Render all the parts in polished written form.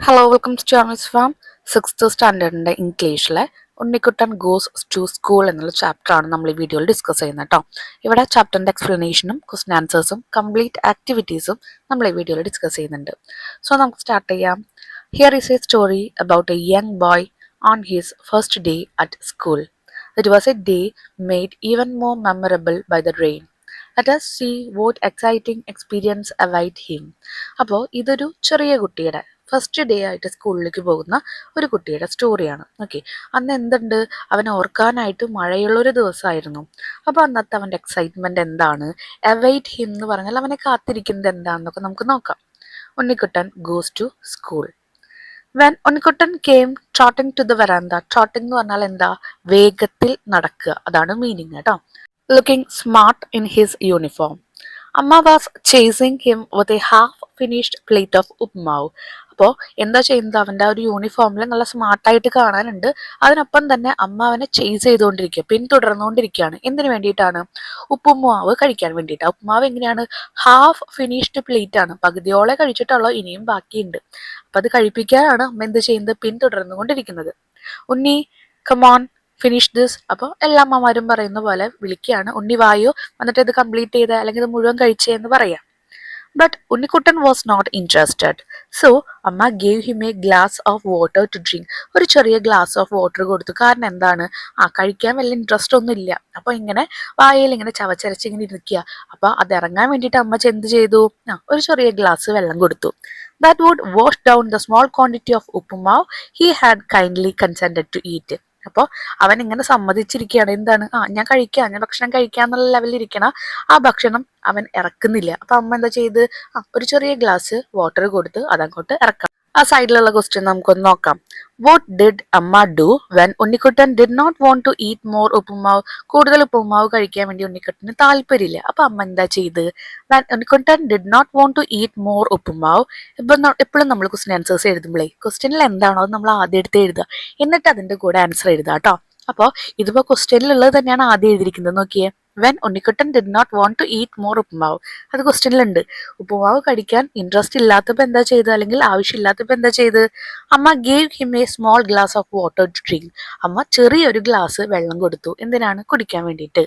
Hello welcome to Jamie's farm. Sixth സ്റ്റാൻഡേർഡിൻ്റെ ഇംഗ്ലീഷിലെ Unnikuttan goes to school എന്നുള്ള ചാപ്റ്ററാണ് നമ്മൾ ഈ വീഡിയോയിൽ ഡിസ്കസ് ചെയ്യുന്നത് കേട്ടോ. ഇവിടെ ചാപ്റ്ററിൻ്റെ എക്സ്പ്ലനേഷനും ക്വസ്റ്റൻ ആൻസേഴ്സും കംപ്ലീറ്റ് ആക്ടിവിറ്റീസും നമ്മൾ ഈ വീഡിയോയിൽ ഡിസ്കസ് ചെയ്യുന്നുണ്ട്. സോ നമുക്ക് സ്റ്റാർട്ട് ചെയ്യാം. Here is a story about a young boy on his first day at school. It was a day made even more memorable by the rain. Let us see what exciting experience await him. അപ്പോൾ ഇതൊരു ചെറിയ കുട്ടിയുടെ first day ആയിട്ട് സ്കൂളിലേക്ക് പോകുന്ന ഒരു കുട്ടിയുടെ സ്റ്റോറിയാണ്. ഓക്കെ, അന്ന് എന്തുണ്ട്, അവൻ ഓർക്കാനായിട്ട് മഴയുള്ളൊരു ദിവസമായിരുന്നു. അപ്പോൾ അന്നത്തെ അവൻ്റെ എക്സൈറ്റ്മെൻറ്റ് എന്താണ്, അവൈറ്റ് ഹിം എന്ന് പറഞ്ഞാൽ അവനെ കാത്തിരിക്കുന്നത് എന്താണെന്നൊക്കെ നമുക്ക് നോക്കാം. Unnikuttan goes to school. When Unnikuttan came trotting to the veranda. Trotting എന്ന് പറഞ്ഞാൽ എന്താ, വേഗത്തിൽ നടക്കുക, അതാണ് മീനിങ് കേട്ടോ. Looking smart in his uniform. Amma was chasing him with a half-finished plate of upmav. അപ്പോൾ എന്താ ചെയ്യുന്നത്, അവൻ്റെ ആ ഒരു യൂണിഫോമിൽ നല്ല സ്മാർട്ടായിട്ട് കാണാനുണ്ട്. അതിനൊപ്പം തന്നെ അമ്മ അവനെ ചേസ് ചെയ്തുകൊണ്ടിരിക്കുക, പിന്തുടർന്നുകൊണ്ടിരിക്കുകയാണ്. എന്തിനു വേണ്ടിയിട്ടാണ്, ഉപ്പുമാവ് കഴിക്കാൻ വേണ്ടിയിട്ടാണ്. ഉപ്പുമാവ് എങ്ങനെയാണ്, ഹാഫ് ഫിനിഷ്ഡ് പ്ലേറ്റ് ആണ്, പകുതിയോളം കഴിച്ചിട്ടുള്ളൂ, ഇനിയും ബാക്കിയുണ്ട്. അപ്പം അത് കഴിപ്പിക്കാനാണ് അമ്മ എന്ത് ചെയ്യുന്നത്, പിന്തുടർന്നുകൊണ്ടിരിക്കുന്നത്. ഉണ്ണി കമോൺ ഫിനിഷ് ദിസ്. അപ്പോൾ എല്ലാ അമ്മമാരും പറയുന്ന പോലെ വിളിക്കുകയാണ്, ഉണ്ണി വായോ, എന്നിട്ട് ഇത് കംപ്ലീറ്റ് ചെയ്ത അല്ലെങ്കിൽ ഇത് മുഴുവൻ കഴിച്ചേ എന്ന് പറയാം. But Unnikuttan was not interested. So Amma gave him a glass of water to drink. ഒരു ചെറിയ ഗ്ലാസ് ഓഫ് വാട്ടർ കൊടുത്തു. കാരണം എന്താണ്, കഴിക്കാൻ വലിയ ഇൻട്രസ്റ്റ് ഒന്നും ഇല്ല. അപ്പോൾ ഇങ്ങനെ വായയിൽ ഇങ്ങനെ ചവച്ചരച്ച് ഇങ്ങനെ ഇരിക്കുക. അപ്പോൾ അത് ഇറങ്ങാൻ വേണ്ടിയിട്ട് അമ്മ എന്ത് ചെയ്തു, ഒരു ചെറിയ ഗ്ലാസ് വെള്ളം കൊടുത്തു. That would wash down the small quantity of upmav he had kindly consented to eat. അപ്പോൾ അവൻ ഇങ്ങനെ സമ്മതിച്ചിരിക്കുകയാണ്, എന്താണ്, ഞാൻ കഴിക്കാം, ഞാൻ ഭക്ഷണം കഴിക്കാന്നുള്ള ലെവലിൽ ഇരിക്കണം, ആ ഭക്ഷണം അവൻ ഇറക്കുന്നില്ല. അപ്പൊ അമ്മ എന്താ ചെയ്ത്, ഒരു ചെറിയ ഗ്ലാസ് വാട്ടർ കൊടുത്ത് അതങ്ങോട്ട് ഇറക്കാം. ആ സൈഡിലുള്ള ക്വസ്റ്റ്യൻ നമുക്കൊന്ന് നോക്കാം. What did Amma do when Unnikuttan did not want to eat more uppumavu. കൂടുതൽ ഉപ്പുമാവ് കഴിക്കാൻ വേണ്ടി ഉണ്ണിക്കുട്ടന് താല്പര്യമില്ല. അപ്പൊ അമ്മ എന്താ ചെയ്ത്, when Unnikuttan did not want to eat more uppumavu. എപ്പോഴും നമ്മൾ ക്വസ്റ്റ്യൻ ആൻസേഴ്സ് എഴുതുമ്പോഴേ ക്വസ്റ്റ്യനിൽ എന്താണോ അത് നമ്മൾ ആദ്യം എടുത്ത് എഴുതുക, എന്നിട്ട് അതിന്റെ കൂടെ ആൻസർ എഴുതുക കേട്ടോ. അപ്പോൾ ഇതിപ്പോ ക്വസ്റ്റ്യനിലുള്ളത് തന്നെയാണ് ആദ്യം എഴുതിയിരിക്കുന്നത്. നോക്കിയേ, when Unnikuttan did not want to eat more uppumavu, അത് ക്വസ്റ്റ്യനിലുണ്ട്. ഉപ്പുമാവ് കഴിക്കാൻ ഇൻട്രസ്റ്റ് ഇല്ലാത്തപ്പോൾ എന്താ ചെയ്ത്, അല്ലെങ്കിൽ ആവശ്യമില്ലാത്തപ്പോൾ എന്താ ചെയ്ത്, amma gave him a small glass of water to drink. അമ്മ ചെറിയൊരു ഗ്ലാസ് വെള്ളം കൊടുത്തു. എന്തിനാണ്, കുടിക്കാൻ വേണ്ടിയിട്ട്.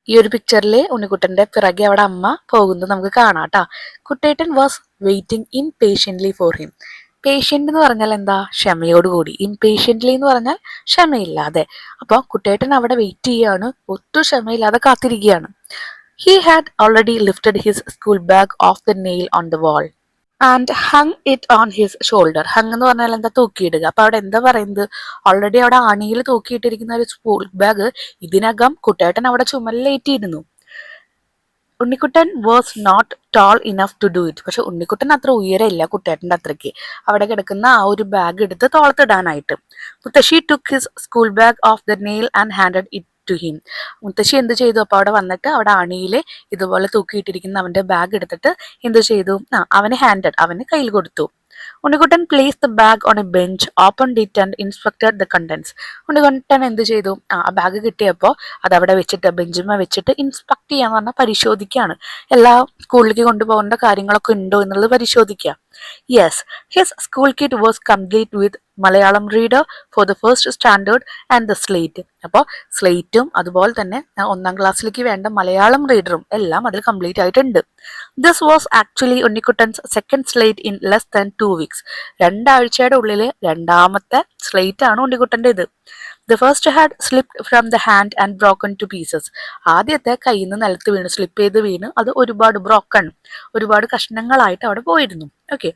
ഈ ഒരു പിക്ചറിൽ ഉണ്ണിക്കുട്ടന്റെ പിറകെ അവിടെ അമ്മ പോകുന്നത് നമുക്ക് കാണാം കേട്ടോ. Kuttettan was waiting impatiently for him. Patient എന്ന് പറഞ്ഞാൽ എന്താ, ക്ഷമയോടുകൂടി. ഇംപേഷ്യൻ്റ്ലി എന്ന് പറഞ്ഞാൽ ക്ഷമയില്ലാതെ. അപ്പോൾ കുട്ടേട്ടൻ അവിടെ വെയിറ്റ് ചെയ്യാണ്, ഒട്ടും ക്ഷമയില്ലാതെ കാത്തിരിക്കുകയാണ്. He had already lifted his school bag off the nail on the wall and hung it on his shoulder. Hung എന്ന് പറഞ്ഞാൽ എന്താ, തൂക്കിയിടുക. അപ്പൊ അവിടെ എന്താ പറയുന്നത്, ഓൾറെഡി അവിടെ ആണിയിൽ തൂക്കിയിട്ടിരിക്കുന്ന ഒരു സ്കൂൾ ബാഗ് ഇതിനകം കുട്ടേട്ടൻ അവിടെ ചുമലിലേറ്റിയിരുന്നു. Unnikuttan was not tall enough to do it. പക്ഷെ ഉണ്ണിക്കുട്ടൻ അത്ര ഉയരമില്ല കുട്ടേട്ടൻ്റെ അത്രയ്ക്ക്, അവിടെ കിടക്കുന്ന ആ ഒരു ബാഗ് എടുത്ത് തോളത്തിടാനായിട്ട്. Muthassi took his school bag off the nail and handed it to him. മുത്തശ്ശി എന്ത് ചെയ്തു, അപ്പോൾ അവിടെ വന്നിട്ട് അവിടെ അണിയിൽ ഇതുപോലെ തൂക്കിയിട്ടിരിക്കുന്ന അവന്റെ ബാഗ് എടുത്തിട്ട് എന്ത് ചെയ്തു, അവന് ഹാൻഡഡ്, അവന് കയ്യിൽ കൊടുത്തു. Unnikuttan place the bag on a bench, open it and inspected the contents. Unnikuttan എന്ത് ചെയ്തു, ആ ബാഗ് കിട്ടിയപ്പോൾ അത് അവിടെ വെച്ചിട്ട് ബെഞ്ചുമ വെച്ചിട്ട് ഇൻസ്പെക്ട് ചെയ്യാന്ന് പറഞ്ഞാൽ പരിശോധിക്കുകയാണ്. എല്ലാ സ്കൂളിലേക്ക് കൊണ്ടുപോകേണ്ട കാര്യങ്ങളൊക്കെ ഉണ്ടോ എന്നുള്ളത് പരിശോധിക്കുക. Yes, his school kit was complete with Malayalam reader for the first standard and the slate. അപ്പോൾ സ്ലേറ്റും അതുപോലെ തന്നെ ഒന്നാം ക്ലാസ്സിലേക്ക് വേണ്ട മലയാളം റീഡറും എല്ലാം അതിൽ കംപ്ലീറ്റ് ആയിട്ടുണ്ട്. This was actually Unnikuttan's second slate in less than 2 weeks. 2 ആഴ്ചയുടെ ഉള്ളിൽ രണ്ടാമത്തെ സ്ലേറ്റ് ആണ് ഉണ്ണിക്കുട്ടൻ്റെ ഇത്. The first had slipped from the hand and broken to pieces. ആദ്യത്തെ കയ്യിൽ നിന്ന് നിലത്ത് വീണ്, സ്ലിപ്പ് ചെയ്ത് വീണ് അത് ഒരുപാട് കഷ്ണങ്ങളായിട്ട് അവിടെ പോയിരുന്നു. ഓക്കെ,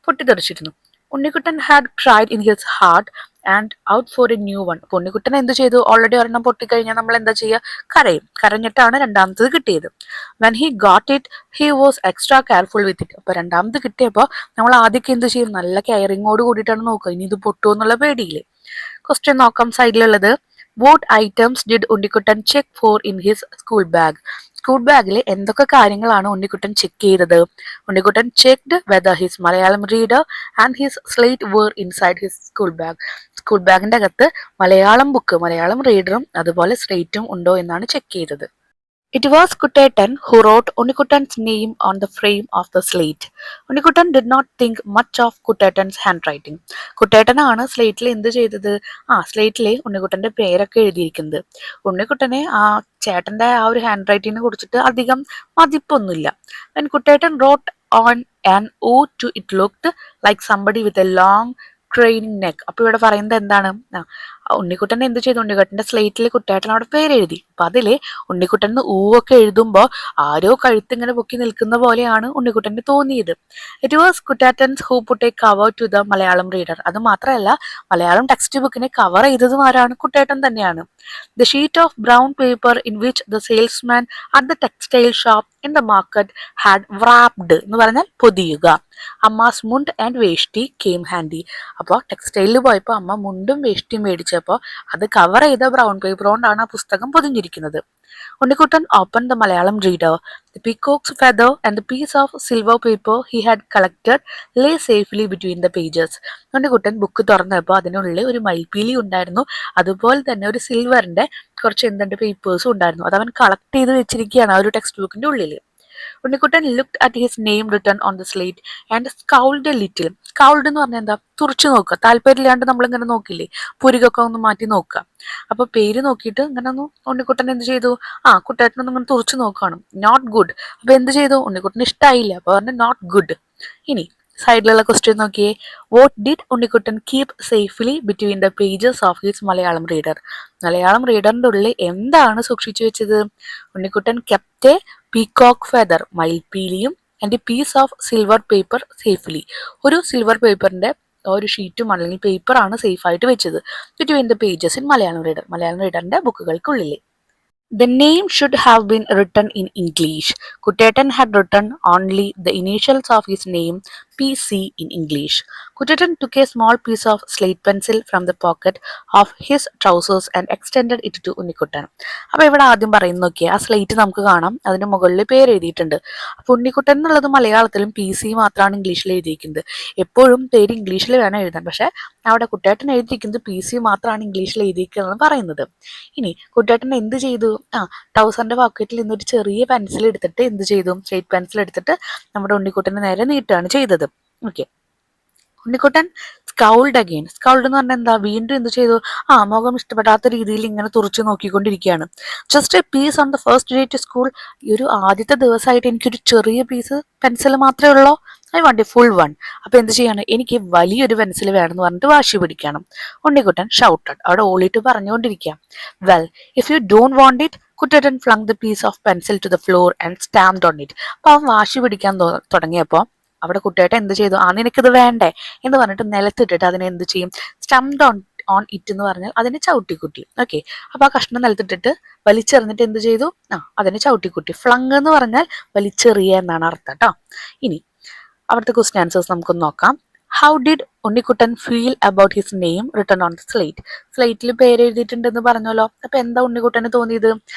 പൊട്ടിത്തെറിച്ചിരുന്നു. Unnikuttan had cried in his heart and out for a new one. അപ്പോൾ ഉണ്ണിക്കുട്ടൻ എന്ത് ചെയ്തു, ഓൾറെഡി ഒരെണ്ണം പൊട്ടിക്കഴിഞ്ഞാൽ നമ്മൾ എന്താ ചെയ്യുക, കരയും. കരഞ്ഞിട്ടാണ് രണ്ടാമത്തത് കിട്ടിയത്. When he got it he was extra careful with it. അപ്പോൾ രണ്ടാമത് കിട്ടിയപ്പോൾ നമ്മൾ ആദ്യമൊക്കെ എന്ത് ചെയ്യും, നല്ല കെയറിങ്ങോട് കൂടിയിട്ടാണ് നോക്കുക, ഇനി ഇത് പൊട്ടുമോ എന്നുള്ള പേടിയിൽ. ക്വസ്റ്റ്യൻ നോക്കാം സൈഡിലുള്ളത്. What items did Unnikuttan check for in his school bag. School ബാഗിൽ എന്തൊക്കെ കാര്യങ്ങളാണ് ഉണ്ണിക്കുട്ടൻ ചെക്ക് ചെയ്തത്. Unnikuttan checked whether his Malayalam reader and his slate were inside his school bag. School ബാഗിന്റെ അകത്ത് മലയാളം ബുക്ക്, മലയാളം റീഡറും അതുപോലെ സ്ലേറ്റും ഉണ്ടോ എന്നാണ് ചെക്ക് ചെയ്തത്. It was Kutetan who wrote Unnikutan's name on the frame of the slate. Unnikutan did not think much of Kutetan's handwriting. കുട്ടേട്ടനാണ് സ്ലേറ്റിൽ എന്ത് ചെയ്തത്? സ്ലേറ്റിലെ ഉണ്ണിക്കുട്ടന്റെ പേരൊക്കെ എഴുതിയിരിക്കുന്നത്. ഉണ്ണിക്കുട്ടനെ ആ ചേട്ടന്റെ ആ ഒരു ഹാൻഡ് റൈറ്റിങ്ങിനെ കുറിച്ചിട്ട് അധികം മതിപ്പൊന്നുമില്ല. When Kuttettan wrote on an O to it looked like somebody with a long craning neck. അപ്പൊ ഇവിടെ പറയുന്നത് എന്താണ്? ഉണ്ണിക്കുട്ടൻ എന്ത് ചെയ്തു? ഉണ്ണിക്കുട്ടന്റെ സ്ലേറ്റിൽ കുട്ടേട്ടൻ അവിടെ പേരെഴുതി. അപ്പൊ അതില് ഉണ്ണിക്കുട്ടൻ ഊവൊക്കെ എഴുതുമ്പോ ആരോ കഴുത്ത് ഇങ്ങനെ പൊക്കി നിൽക്കുന്ന പോലെയാണ് ഉണ്ണിക്കുട്ടന് തോന്നിയത്. It was Kuttettan's who put a cover to the Malayalam reader. അത് മാത്രമല്ല, മലയാളം ടെക്സ്റ്റ് ബുക്കിനെ കവർ ചെയ്തതും ആരാണ്? കുട്ടേട്ടൻ തന്നെയാണ്. The sheet of brown paper in which the salesman at the textile shop in the market had wrapped എന്ന് പറഞ്ഞാൽ പൊതിയുക. അമ്മാസ് മുണ്ട് ആൻഡ് വേഷ്ടി കെയിം ഹാൻഡി. അപ്പോൾ ടെക്സ്റ്റൈലിൽ പോയപ്പോൾ അമ്മ മുണ്ടും വേഷ്ടിയും മേടിച്ചപ്പോൾ അത് കവർ ചെയ്ത ബ്രൗൺ പേപ്പർ കൊണ്ടാണ് ആ പുസ്തകം പൊതിഞ്ഞിരിക്കുന്നത്. Unnikuttan open the Malayalam reader. The peacock's feather and the piece of silver paper he had collected lay safely between the pages. Unnikuttan book തുറന്നപ്പോൾ അതിനുള്ളിൽ ഒരു മയിൽപ്പീലി ഉണ്ടായിരുന്നു. അതുപോലെ തന്നെ ഒരു സിൽവറിന്റെ കുറച്ച് എന്തുണ്ട് പേപ്പേഴ്സും ഉണ്ടായിരുന്നു. അത് അവൻ കളക്ട് ചെയ്ത് വെച്ചിരിക്കുകയാണ് ആ ഒരു ടെക്സ്റ്റ് ബുക്കിന്റെ ഉള്ളിൽ. Unnikuttan looked at his name written on the slate and scowled a little. Scowled എന്ന് പറഞ്ഞാൽ എന്താ? തുറച്ചു നോക്കുക. താല്പര്യമില്ലാണ്ട് നമ്മളിങ്ങനെ നോക്കില്ലേ, പുരികൊക്കെ ഒന്ന് മാറ്റി നോക്കുക. അപ്പൊ പേര് നോക്കിയിട്ട് ഇങ്ങനെ ഒന്ന് ഉണ്ണിക്കുട്ടൻ എന്ത് ചെയ്തു? കുട്ടേട്ടനൊന്നും ഇങ്ങനെ തുറച്ചു നോക്കുകയാണ്. Not good. അപ്പൊ എന്ത് ചെയ്തു? ഉണ്ണിക്കുട്ടന് ഇഷ്ടമായില്ല. അപ്പൊ പറഞ്ഞു നോട്ട് ഗുഡ്. ഇനി സൈഡിലുള്ള ക്വസ്റ്റ്യൻ നോക്കിയേ. What did Unnikuttan keep safely between the pages of his Malayalam reader? Malayalam റീഡറിന്റെ ഉള്ളിൽ എന്താണ് സൂക്ഷിച്ചു വെച്ചത്? Unnikuttan kept a peacock feather, മയിൽപ്പീലിയും, and a piece of silver paper safely, ഒരു സിൽവർ പേപ്പറിന്റെ ഒരു ഷീറ്റും അല്ലെങ്കിൽ പേപ്പറാണ് സേഫ് ആയിട്ട് വെച്ചത് between the pages in Malayalam reader, Malayalam റീഡറിന്റെ ബുക്കുകൾക്കുള്ളിൽ. The name should have been written in English. Kutetan had written only the initials of his name, PC, in English. Kutetan took a small piece of slate pencil from the pocket of his trousers and extended it to Unnikuttan. അപ്പോൾ ഇവിടെ ആദ്യം പറയുന്ന നോക്കിയേ, ആ slate നമുക്ക് കാണാം, അതിന് മുകളിൽ പേര് എഴുതിയിട്ടുണ്ട്. അപ്പോൾ ഉണ്ണിക്കുട്ടൻ എന്നുള്ളത് മലയാളത്തിലും PC മാത്രമാണ് ഇംഗ്ലീഷിൽ എഴുതിയിരിക്കുന്നത്. എപ്പോഴും പേര് ഇംഗ്ലീഷിൽ വേണം എഴുതാൻ, പക്ഷെ അവിടെ കുട്ടേട്ടൻ എഴുതിയിരിക്കുന്നത് PC മാത്രമാണ് ഇംഗ്ലീഷിൽ എഴുതിയിരിക്കുന്നത് പറയുന്നത്. ഇനി കുട്ടേട്ടൻ എന്ത് ചെയ്തു? ട്രൗസറിന്റെ പോക്കറ്റിൽ നിന്നൊരു ചെറിയ പെൻസിൽ എടുത്തിട്ട് എന്ത് ചെയ്തു? സ്ലേറ്റ് പെൻസിൽ എടുത്തിട്ട് നമ്മുടെ ഉണ്ണിക്കുട്ടന് നേരെ നീട്ടുകയാണ് ചെയ്തത്. ഓക്കെ. ഉണ്ണിക്കുട്ടൻ സ്കൗൾഡ് അഗെയിൻ. സ്കൗൾഡ് എന്ന് പറഞ്ഞാൽ എന്താ? വീണ്ടും എന്ത് ചെയ്തു? മുഖം ഇഷ്ടപ്പെടാത്ത രീതിയിൽ ഇങ്ങനെ തുറച്ചു നോക്കിക്കൊണ്ടിരിക്കുകയാണ്. Just a piece on the first day to school. ഈ ഒരു ആദ്യത്തെ ദിവസമായിട്ട് എനിക്കൊരു ചെറിയ പീസ് പെൻസിൽ മാത്രമേ ഉള്ളൂ. I want A full one. അപ്പൊ എന്ത് ചെയ്യാണ്? എനിക്ക് വലിയൊരു പെൻസിൽ വേണമെന്ന് പറഞ്ഞിട്ട് വാശി പിടിക്കണം. ഉണ്ണിക്കുട്ടൻ ഷൗട്ടഡ്. അവിടെ ഓളിട്ട് പറഞ്ഞുകൊണ്ടിരിക്കുക. Well, if you don't want it, Kuttettan flung the piece of pencil to the floor and stamped on it. അപ്പൊ അവൻ വാശി പിടിക്കാൻ തുടങ്ങിയപ്പോൾ അവിടെ കുട്ടേട്ടൻ എന്ത് ചെയ്തു? നിനക്കിത് വേണ്ടേ എന്ന് പറഞ്ഞിട്ട് നിലത്തിട്ടിട്ട് അതിനെ എന്ത് ചെയ്യും? സ്റ്റംപ്ഡ് ഓൺ ഇറ്റ് എന്ന് പറഞ്ഞാൽ അതിനെ ചവിട്ടിക്കുട്ടി. ഓക്കെ. അപ്പൊ ആ കഷ്ണം നിലത്തിട്ടിട്ട് വലിച്ചെറിഞ്ഞിട്ട് എന്ത് ചെയ്തു? അതിനെ ചവിട്ടിക്കുട്ടി. ഫ്ലങ് എന്ന് പറഞ്ഞാൽ വലിച്ചെറിയ എന്നാണ് അർത്ഥം കേട്ടോ. ഇനി അവിടുത്തെ ക്വസ്റ്റ്യൻ ആൻസേഴ്സ് നമുക്കൊന്ന് നോക്കാം. How did Unnikuttan feel about his name written on the slate? സ്ലേറ്റിൽ പേര് എഴുതിയിട്ടുണ്ടെന്ന് പറഞ്ഞല്ലോ. അപ്പൊ എന്താ ഉണ്ണിക്കുട്ടന് തോന്നിയത്?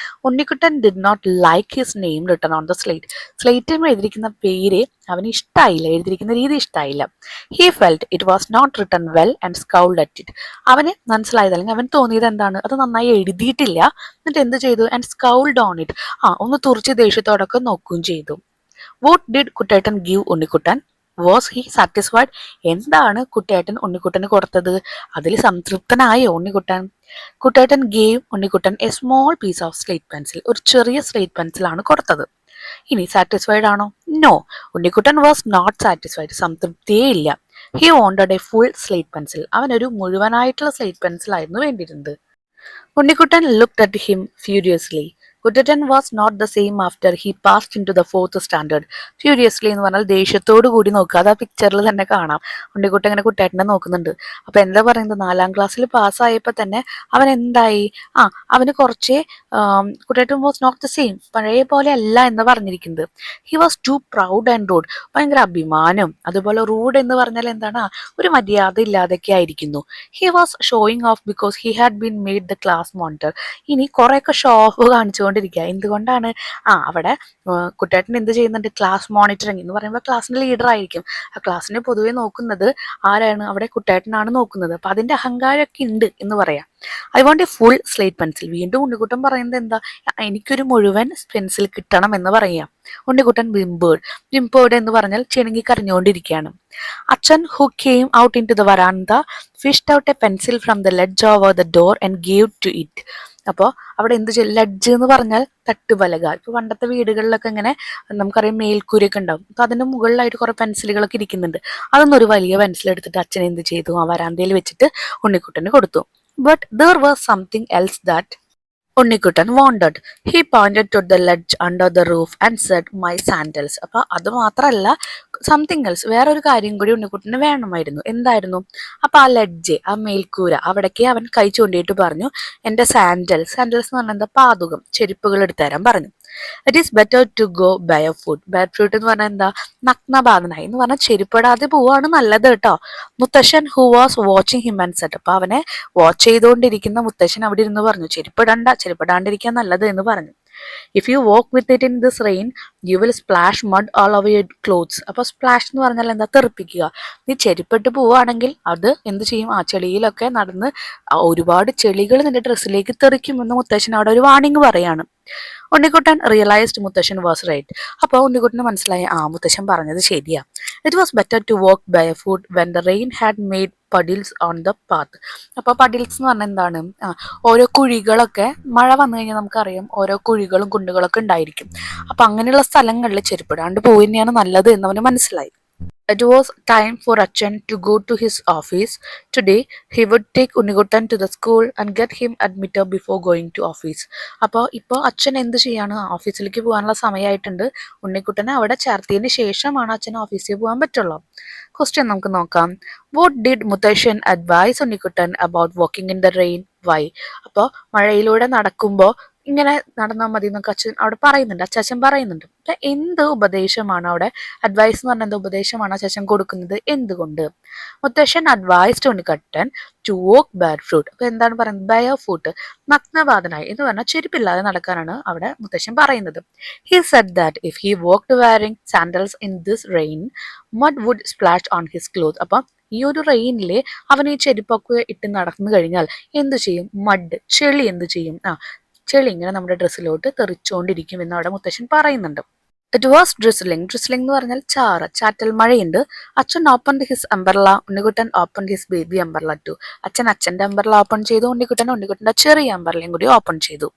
Unnikuttan did not like his name written on the slate. സ്ലേറ്റിൽ എഴുതിയിരിക്കുന്ന പേര് അവന് ഇഷ്ടമായില്ല, എഴുതിയിരിക്കുന്ന രീതി ഇഷ്ടമായില്ല. He felt it was not written well and scowled at it. അവന് മനസ്സിലായത്, അല്ലെങ്കിൽ അവൻ തോന്നിയത് എന്താണ്? അത് നന്നായി എഴുതിയിട്ടില്ല. എന്നിട്ട് എന്ത് ചെയ്തു? And scowled on it. ഒന്ന് തുറച്ച് ദേഷ്യത്തോടൊക്കെ നോക്കുകയും ചെയ്തു. What did Kuttettan give Unnikuttan? Was he satisfied? എന്താണ് കുട്ടേട്ടൻ ഉണ്ണിക്കുട്ടന് കൊടുത്തത്? അതിൽ സംതൃപ്തനായോ Unnikuttan? Kuttettan gave Unnikuttan a small piece of slate pencil. ഒരു ചെറിയ സ്ലേറ്റ് പെൻസിലാണ് കൊടുത്തത്. ഇനി സാറ്റിസ്ഫൈഡ് ആണോ? No, Unnikuttan was not satisfied. സംതൃപ്തിയേ ഇല്ല. He wanted a full slate pencil. അവനൊരു മുഴുവനായിട്ടുള്ള സ്ലേറ്റ് പെൻസിൽ ആയിരുന്നു വേണ്ടിയിരുന്നത്. Unnikuttan looked at him furiously. Kuttettan was not the same after he passed in to the 4th standard. Furiously എന്ന് പറഞ്ഞാൽ ദേഷ്യത്തോടു കൂടി നോക്കുക. അത് ആ പിക്ചറിൽ തന്നെ കാണാം. ഉണ്ണിക്കുട്ടൻ ഇങ്ങനെ കുട്ടേട്ടനെ നോക്കുന്നുണ്ട്. അപ്പൊ എന്താ പറയുന്നത്? 4ാം ക്ലാസ്സിൽ പാസ്സായപ്പോ തന്നെ അവൻ എന്തായി? അവന് കുറച്ച് കുട്ടേട്ടൻ വാസ് നോട്ട് ദ സെയിം, പഴയ പോലെ അല്ല എന്ന് പറഞ്ഞിരിക്കുന്നത്. He was too proud and rude. ഭയങ്കര അഭിമാനം. അതുപോലെ റൂഡ് എന്ന് പറഞ്ഞാൽ എന്താണ്? ഒരു മര്യാദ ഇല്ലാതൊക്കെ ആയിരിക്കുന്നു. He was showing of because he had been made the class monitor. ഇനി കുറെയൊക്കെ ഷോ ഓഫ് കാണിച്ചുകൊണ്ട് പഠിച്ചുകൊണ്ടിരിക്കുക. എന്തുകൊണ്ടാണ്? അവിടെ കുട്ടേട്ടൻ എന്ത് ചെയ്യുന്നുണ്ട്? ക്ലാസ് മോണിറ്ററിങ് എന്ന് പറയുമ്പോൾ ക്ലാസ്സിന്റെ ലീഡർ ആയിരിക്കും. ആ ക്ലാസ്സിനെ പൊതുവെ നോക്കുന്നത് ആരാണ്? അവിടെ കുട്ടേട്ടനാണ് നോക്കുന്നത്. അപ്പൊ അതിന്റെ അഹങ്കാരമൊക്കെ ഉണ്ട് എന്ന് പറയാം. I won't A full slate pencil. വീണ്ടും ഉണ്ണിക്കുട്ടൻ പറയുന്നത് എന്താ? എനിക്കൊരു മുഴുവൻ പെൻസിൽ കിട്ടണം എന്ന് പറയാം. ഉണ്ണിക്കുട്ടൻ വിംബേർഡ് എന്ന് പറഞ്ഞാൽ ചിണുങ്ങി കരഞ്ഞുകൊണ്ടിരിക്കുകയാണ്. Achan who came out in to the veranda fished out a pencil from the ledge over the door and gave to it. അപ്പോൾ അവിടെ എന്ത് ചെയ്യും? ലഡ്ജ് എന്ന് പറഞ്ഞാൽ തട്ടുപലക. ഇപ്പൊ പണ്ടത്തെ വീടുകളിലൊക്കെ ഇങ്ങനെ നമുക്കറിയാം മേൽക്കൂരയൊക്കെ ഉണ്ടാവും. അപ്പൊ അതിന്റെ മുകളിലായിട്ട് കുറെ പെൻസിലുകളൊക്കെ ഇരിക്കുന്നുണ്ട്. അതൊന്നും ഒരു വലിയ പെൻസിൽ എടുത്തിട്ട് അച്ഛൻ എന്ത് ചെയ്തു? ആ വരാന്തയിൽ വെച്ചിട്ട് ഉണ്ണിക്കുട്ടന് കൊടുത്തു. But there was something else that Unnikuttan wanted. He pointed to the ledge under the roof and said, "My sandals." അപ്പൊ അത് മാത്രമല്ല, സംതിങ് എൽസ്, വേറൊരു കാര്യം കൂടി ഉണ്ണിക്കുട്ടന് വേണമായിരുന്നു. എന്തായിരുന്നു? അപ്പൊ ആ ലെഡ്ജ്, ആ മേൽക്കൂര, അവിടേക്ക് അവൻ കൈ ചൂണ്ടിയിട്ട് പറഞ്ഞു, എന്റെ സാൻഡൽസ് എന്ന് പറഞ്ഞാൽ എന്താ? പാതുകം, ചെരുപ്പുകൾ എടുത്തുതരാൻ പറഞ്ഞു. It is better to go barefoot. Barefoot എന്ന് പറഞ്ഞാൽ എന്താ? നഗ്നപാതനായി എന്ന് പറഞ്ഞാൽ ചെരുപ്പിടാതെ പോവാണ് നല്ലത് കേട്ടോ. Muthassan who was watching him and said. അപ്പൊ അവനെ വാച്ച് ചെയ്തുകൊണ്ടിരിക്കുന്ന മുത്തശ്ശൻ അവിടെ ഇരുന്ന് പറഞ്ഞു, ചെരുപ്പിടാണ്ടിരിക്കാൻ നല്ലത് എന്ന് പറഞ്ഞു. If you walk with it in this rain you will splash mud all over your clothes. അപ്പൊ സ്പ്ലാഷ് എന്ന് പറഞ്ഞാൽ എന്താ? തെറിപ്പിക്കുക. നീ ചെരുപ്പിട്ട് പോവുകയാണെങ്കിൽ അത് എന്ത് ചെയ്യും? ആ ചെളിയിലൊക്കെ നടന്ന് ഒരുപാട് ചെളികൾ നിന്റെ ഡ്രസ്സിലേക്ക് തെറിക്കുമെന്ന് മുത്തശ്ശൻ അവിടെ ഒരു വാണിംഗ് പറയാണ്. Unnikuttan realised Muthashan was right. അപ്പോൾ ഉണ്ണിക്കുട്ടന് മനസ്സിലായി, മുത്തശ്ശൻ പറഞ്ഞത് ശരിയാ. It was better to walk barefoot when the rain had made puddles on the path. അപ്പോൾ പഡിൽസ് എന്ന് പറഞ്ഞാൽ എന്താണ്? ഓരോ കുഴികളൊക്കെ, മഴ വന്നു കഴിഞ്ഞാൽ നമുക്കറിയാം ഓരോ കുഴികളും കുണ്ടുകളൊക്കെ ഉണ്ടായിരിക്കും. അപ്പൊ അങ്ങനെയുള്ള സ്ഥലങ്ങളിൽ ചെരുപ്പിടാണ്ട് പോയി തന്നെയാണ് നല്ലത് എന്നവന് മനസ്സിലായി. It was time for Achan to go to his office. Today, he would take Unnikutan to the school and get him admitted before going to office. അപ്പോൾ അച്ഛൻ എന്ത് ചെയ്യാണ്? ഓഫീസിലേക്ക് പോകാനുള്ള സമയമായിട്ടുണ്ട്. ഉണ്ണിക്കുട്ടനെ അവിടെ ചേർത്തതിന് ശേഷമാണ് അച്ഛൻ ഓഫീസിൽ പോകാൻ പറ്റുള്ളൂ. ക്വസ്റ്റ്യൻ നമുക്ക് നോക്കാം. What did muthassan advise Unnikuttan about walking in the rain? Why? അപ്പോൾ മഴയിലൂടെ നടക്കുമ്പോൾ ഇങ്ങനെ നടന്നാൽ മതി എന്നൊക്കെ അച്ഛൻ അവിടെ പറയുന്നുണ്ട്, അച്ചാച്ചൻ പറയുന്നുണ്ട്. അപ്പൊ എന്ത് ഉപദേശമാണ് അവിടെ? അഡ്വൈസ് എന്ന് പറഞ്ഞ എന്ത് ഉപദേശമാണ് അച്ചാച്ചൻ കൊടുക്കുന്നത്? എന്തുകൊണ്ട്? മുത്തശ്ശൻ advised Unnikuttan to walk barefoot. അപ്പൊ എന്താണ് പറയുന്നത്? ബെയർഫുട്ട്, നഗ്നപാതനായി എന്ന് പറഞ്ഞാൽ ചെരുപ്പില്ലാതെ നടക്കാനാണ് അവിടെ മുത്തശ്ശൻ പറയുന്നത്. He said that if he walked wearing sandals in this rain mud would splash on his cloth. അപ്പൊ ഈ ഒരു റെയിനില് അവൻ ഈ ചെരുപ്പൊക്കെ ഇട്ട് നടന്നു കഴിഞ്ഞാൽ എന്ത് ചെയ്യും? മഡ്, ചെളി എന്ത് ചെയ്യും? ചെളി ഇങ്ങനെ നമ്മുടെ ഡ്രസ്സിലോട്ട് തെറിച്ചുകൊണ്ടിരിക്കും എന്ന് അവിടെ മുത്തശ്ശൻ പറയുന്നുണ്ട്. It was drizzling. ഡ്രിസ്ലിംഗ് എന്ന് പറഞ്ഞാൽ ചാറ്റൽ മഴയുണ്ട്. Achan open his umbrella. Unnikuttan open his baby umbrella too. അച്ഛൻ്റെ അംബർല ഓപ്പൺ ചെയ്തു. ഉണ്ണിക്കുട്ടൻ്റെ ചെറിയ അംബർലയും കൂടി ഓപ്പൺ ചെയ്തു.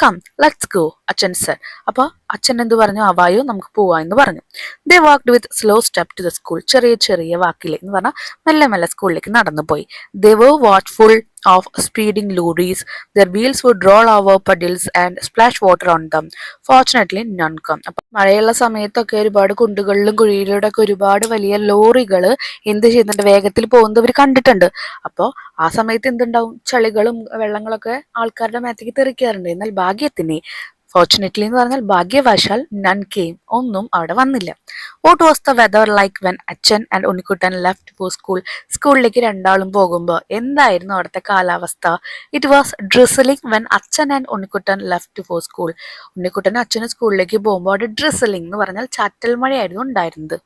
Come let's go Achan said. അപ്പോൾ അച്ഛൻ എന്ത് പറഞ്ഞു? വായു നമുക്ക് പോവാ എന്ന് പറഞ്ഞു. They walked with slow step to the school. ചെറിയ വാക്കിൽ എന്ന് പറഞ്ഞാൽ മെല്ലെ സ്കൂളിലേക്ക് നടന്നു പോയി. They were watchful of speeding lorries. Their wheels would roll over puddles and splash water on them. Fortunately, none come. അപ്പൊ മഴയുള്ള സമയത്തൊക്കെ ഒരുപാട് കുണ്ടുകളിലും കുഴിയിലൂടെ ഒക്കെ ഒരുപാട് വലിയ ലോറികൾ എന്ത് ചെയ്യുന്നുണ്ട്? വേഗത്തിൽ പോകുന്നത് അവർ കണ്ടിട്ടുണ്ട്. അപ്പോൾ ആ സമയത്ത് എന്തുണ്ടാവും? ചളികളും വെള്ളങ്ങളൊക്കെ ആൾക്കാരുടെ മേത്തേക്ക് തെറിക്കാറുണ്ട്. എന്നാൽ ഭാഗ്യത്തിന്, ഫോർച്ചുനേറ്റ്ലി എന്ന് പറഞ്ഞാൽ ഭാഗ്യവശാൽ, നൺ കെയിം, ഒന്നും അവിടെ വന്നില്ല. What was the weather like when Achan and Unnikuttan left for school? സ്കൂളിലേക്ക് രണ്ടാളും പോകുമ്പോൾ എന്തായിരുന്നു അവിടുത്തെ കാലാവസ്ഥ? It was drizzling when Achan and Unnikuttan left for school. ഉണ്ണിക്കുട്ടനും അച്ഛനും സ്കൂളിലേക്ക് പോകുമ്പോൾ അവിടെ ഡ്രിസലിംഗ് എന്ന് പറഞ്ഞാൽ ചാറ്റൽ മഴയായിരുന്നു ഉണ്ടായിരുന്നത്.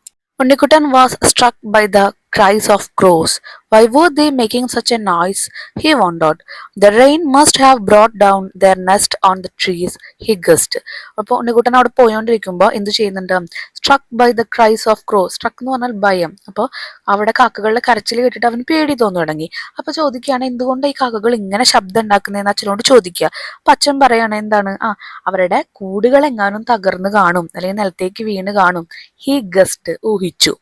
Unnikuttan was struck by the cries of crows. Why were they making such a noise? He wondered. The rain must have brought down their nest on the trees, he guessed. അപ്പോൾ ഉണ്ണിക്കുട്ടൻ അവിടെ പോയോണ്ടിരിക്കുമ്പോൾ എന്ത് ചെയ്യുന്നുണ്ട്? Struck by the cries of crows. Struck എന്ന് പറഞ്ഞാൽ ഭയം. അപ്പോൾ അവിടെ കാക്കകളുടെ കരച്ചിൽ കേട്ടിട്ട് അവന് പേടി തോന്നി തുടങ്ങി. അപ്പൊ ചോദിക്കുകയാണ്, എന്തുകൊണ്ട് ഈ കാക്കകൾ ഇങ്ങനെ ശബ്ദം ഉണ്ടാക്കുന്നതെന്ന് അച്ഛനോട് ചോദിക്കുക. അപ്പൊ അച്ഛൻ പറയാണ്, എന്താണ്? അവരുടെ കൂടുകൾ എങ്ങാനും തകർന്ന് കാണും, അല്ലെങ്കിൽ നിലത്തേക്ക് വീണ് കാണും. ഹി ഗസ്റ്റ്, ഊഹിച്ചു.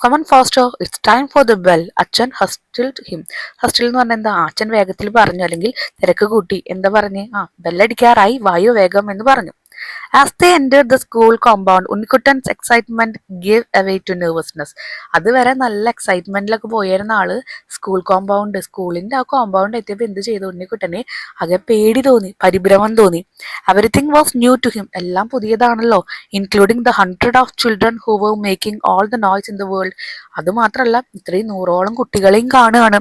Come on faster, it's time for the bell. അച്ഛൻ hustled him. ഹസ്റ്റിൽ എന്ന് പറഞ്ഞാൽ എന്താ? അച്ഛൻ വേഗത്തിൽ പറഞ്ഞു, അല്ലെങ്കിൽ തിരക്ക് കൂട്ടി. എന്താ പറഞ്ഞ്? ബെല്ലടിക്കാറായി, വായു വേഗം എന്ന് പറഞ്ഞു. As they entered the school compound, Unnikuttan's excitement give away to nervousness. അതുവരെ നല്ല എക്സൈറ്റ്മെന്റിലൊക്കെ പോയിരുന്ന ആള് സ്കൂളിന്റെ ആ കോമ്പൗണ്ട് എത്തിയപ്പോൾ എന്ത് ചെയ്തു? ഉണ്ണിക്കുട്ടനെ ആകെ പേടി തോന്നി, പരിഭ്രമം തോന്നി. Everything was new to him. എല്ലാം പുതിയതാണല്ലോ. Including the hundred of children who were making all the noise in the world. അതുമാത്രമല്ല, ഇത്രയും 100ഓളം കുട്ടികളെയും കാണുകയാണ്.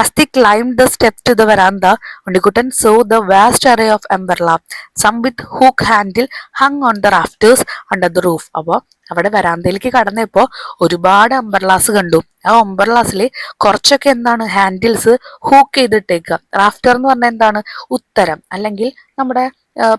As they climb the steps to the veranda, Unnikuttan saw the vast array of umbrella, some with hook handle hung on the rafters under the roof. അപ്പോൾ അവിടെ വരാന്തയിലേക്ക് കടന്നപ്പോൾ ഒരുപാട് umbrellas കണ്ടു. ആ അംബർലാസിൽ കുറച്ചൊക്കെ എന്താണ് ഹാൻഡിൽസ് ഹൂക്ക് ചെയ്തിട്ടേക്കുക. റാഫ്റ്റർ എന്ന് പറഞ്ഞാൽ എന്താണ്? ഉത്തരം, അല്ലെങ്കിൽ നമ്മുടെ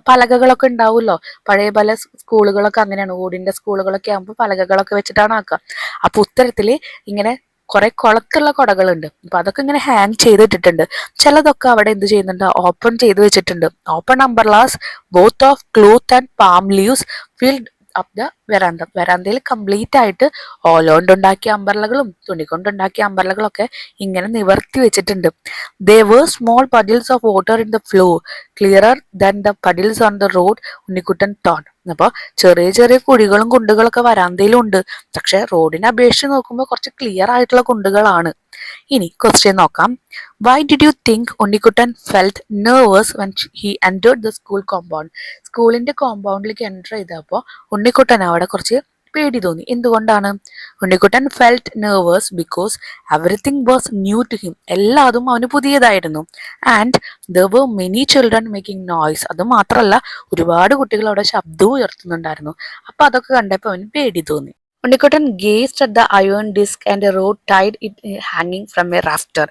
പലകകളൊക്കെ ഉണ്ടാവുമല്ലോ. പഴയ പല സ്കൂളുകളൊക്കെ അങ്ങനെയാണ്, ഓടിന്റെ സ്കൂളുകളൊക്കെ ആകുമ്പോൾ പലകകളൊക്കെ വെച്ചിട്ടാണ് ആക്കുക. അപ്പൊ ഉത്തരത്തില് ഇങ്ങനെ കുറെ കുളത്തുള്ള കുടകളുണ്ട്. അപ്പൊ അതൊക്കെ ഇങ്ങനെ ഹാങ് ചെയ്തിട്ടിട്ടുണ്ട്. ചിലതൊക്കെ അവിടെ എന്ത് ചെയ്യുന്നുണ്ട്? ഓപ്പൺ ചെയ്ത് വെച്ചിട്ടുണ്ട്. Open umbrellas both of cloth and palm leaves filled up the veranda. വെറാന്തയിൽ കംപ്ലീറ്റ് ആയിട്ട് ഓല കൊണ്ടുണ്ടാക്കിയ അമ്പർലകളും തുണി കൊണ്ടുണ്ടാക്കിയ അമ്പർലകളൊക്കെ ഇങ്ങനെ നിവർത്തി വെച്ചിട്ടുണ്ട്. There were small puddles of water in the floor, clearer than the puddles on the road, Unnikuttan thought. അപ്പോൾ ചെറിയ ചെറിയ കുഴികളും കുണ്ടുകളൊക്കെ വരാന്തയിലും ഉണ്ട്. പക്ഷെ റോഡിനെ അപേക്ഷിച്ച് നോക്കുമ്പോൾ കുറച്ച് ക്ലിയർ ആയിട്ടുള്ള കുണ്ടുകളാണ്. ഇനി ക്വസ്റ്റ്യൻ നോക്കാം. Why did you think Unnikuttan felt nervous when he entered the school compound? സ്കൂളിന്റെ കോമ്പൗണ്ടിലേക്ക് എൻ്റർ ചെയ്തപ്പോൾ ഉണ്ണിക്കുട്ടൻ അവിടെ കുറച്ച് പേടി തോന്നി. എന്തുകൊണ്ടാണ്? Unnikuttan felt nervous because everything was new to him. എല്ലാതും അവന് പുതിയതായിരുന്നു. And there were many children making noise. അത് മാത്രമല്ല, ഒരുപാട് കുട്ടികൾ അവിടെ ശബ്ദവും ഉയർത്തുന്നുണ്ടായിരുന്നു. അപ്പൊ അതൊക്കെ കണ്ടപ്പോൾ അവന് പേടി തോന്നി. Unnikuttan gazed at the iron disc and a rod tied it ഹാങ്ങിങ് ഫ്രം എ റാഫ്റ്റർ.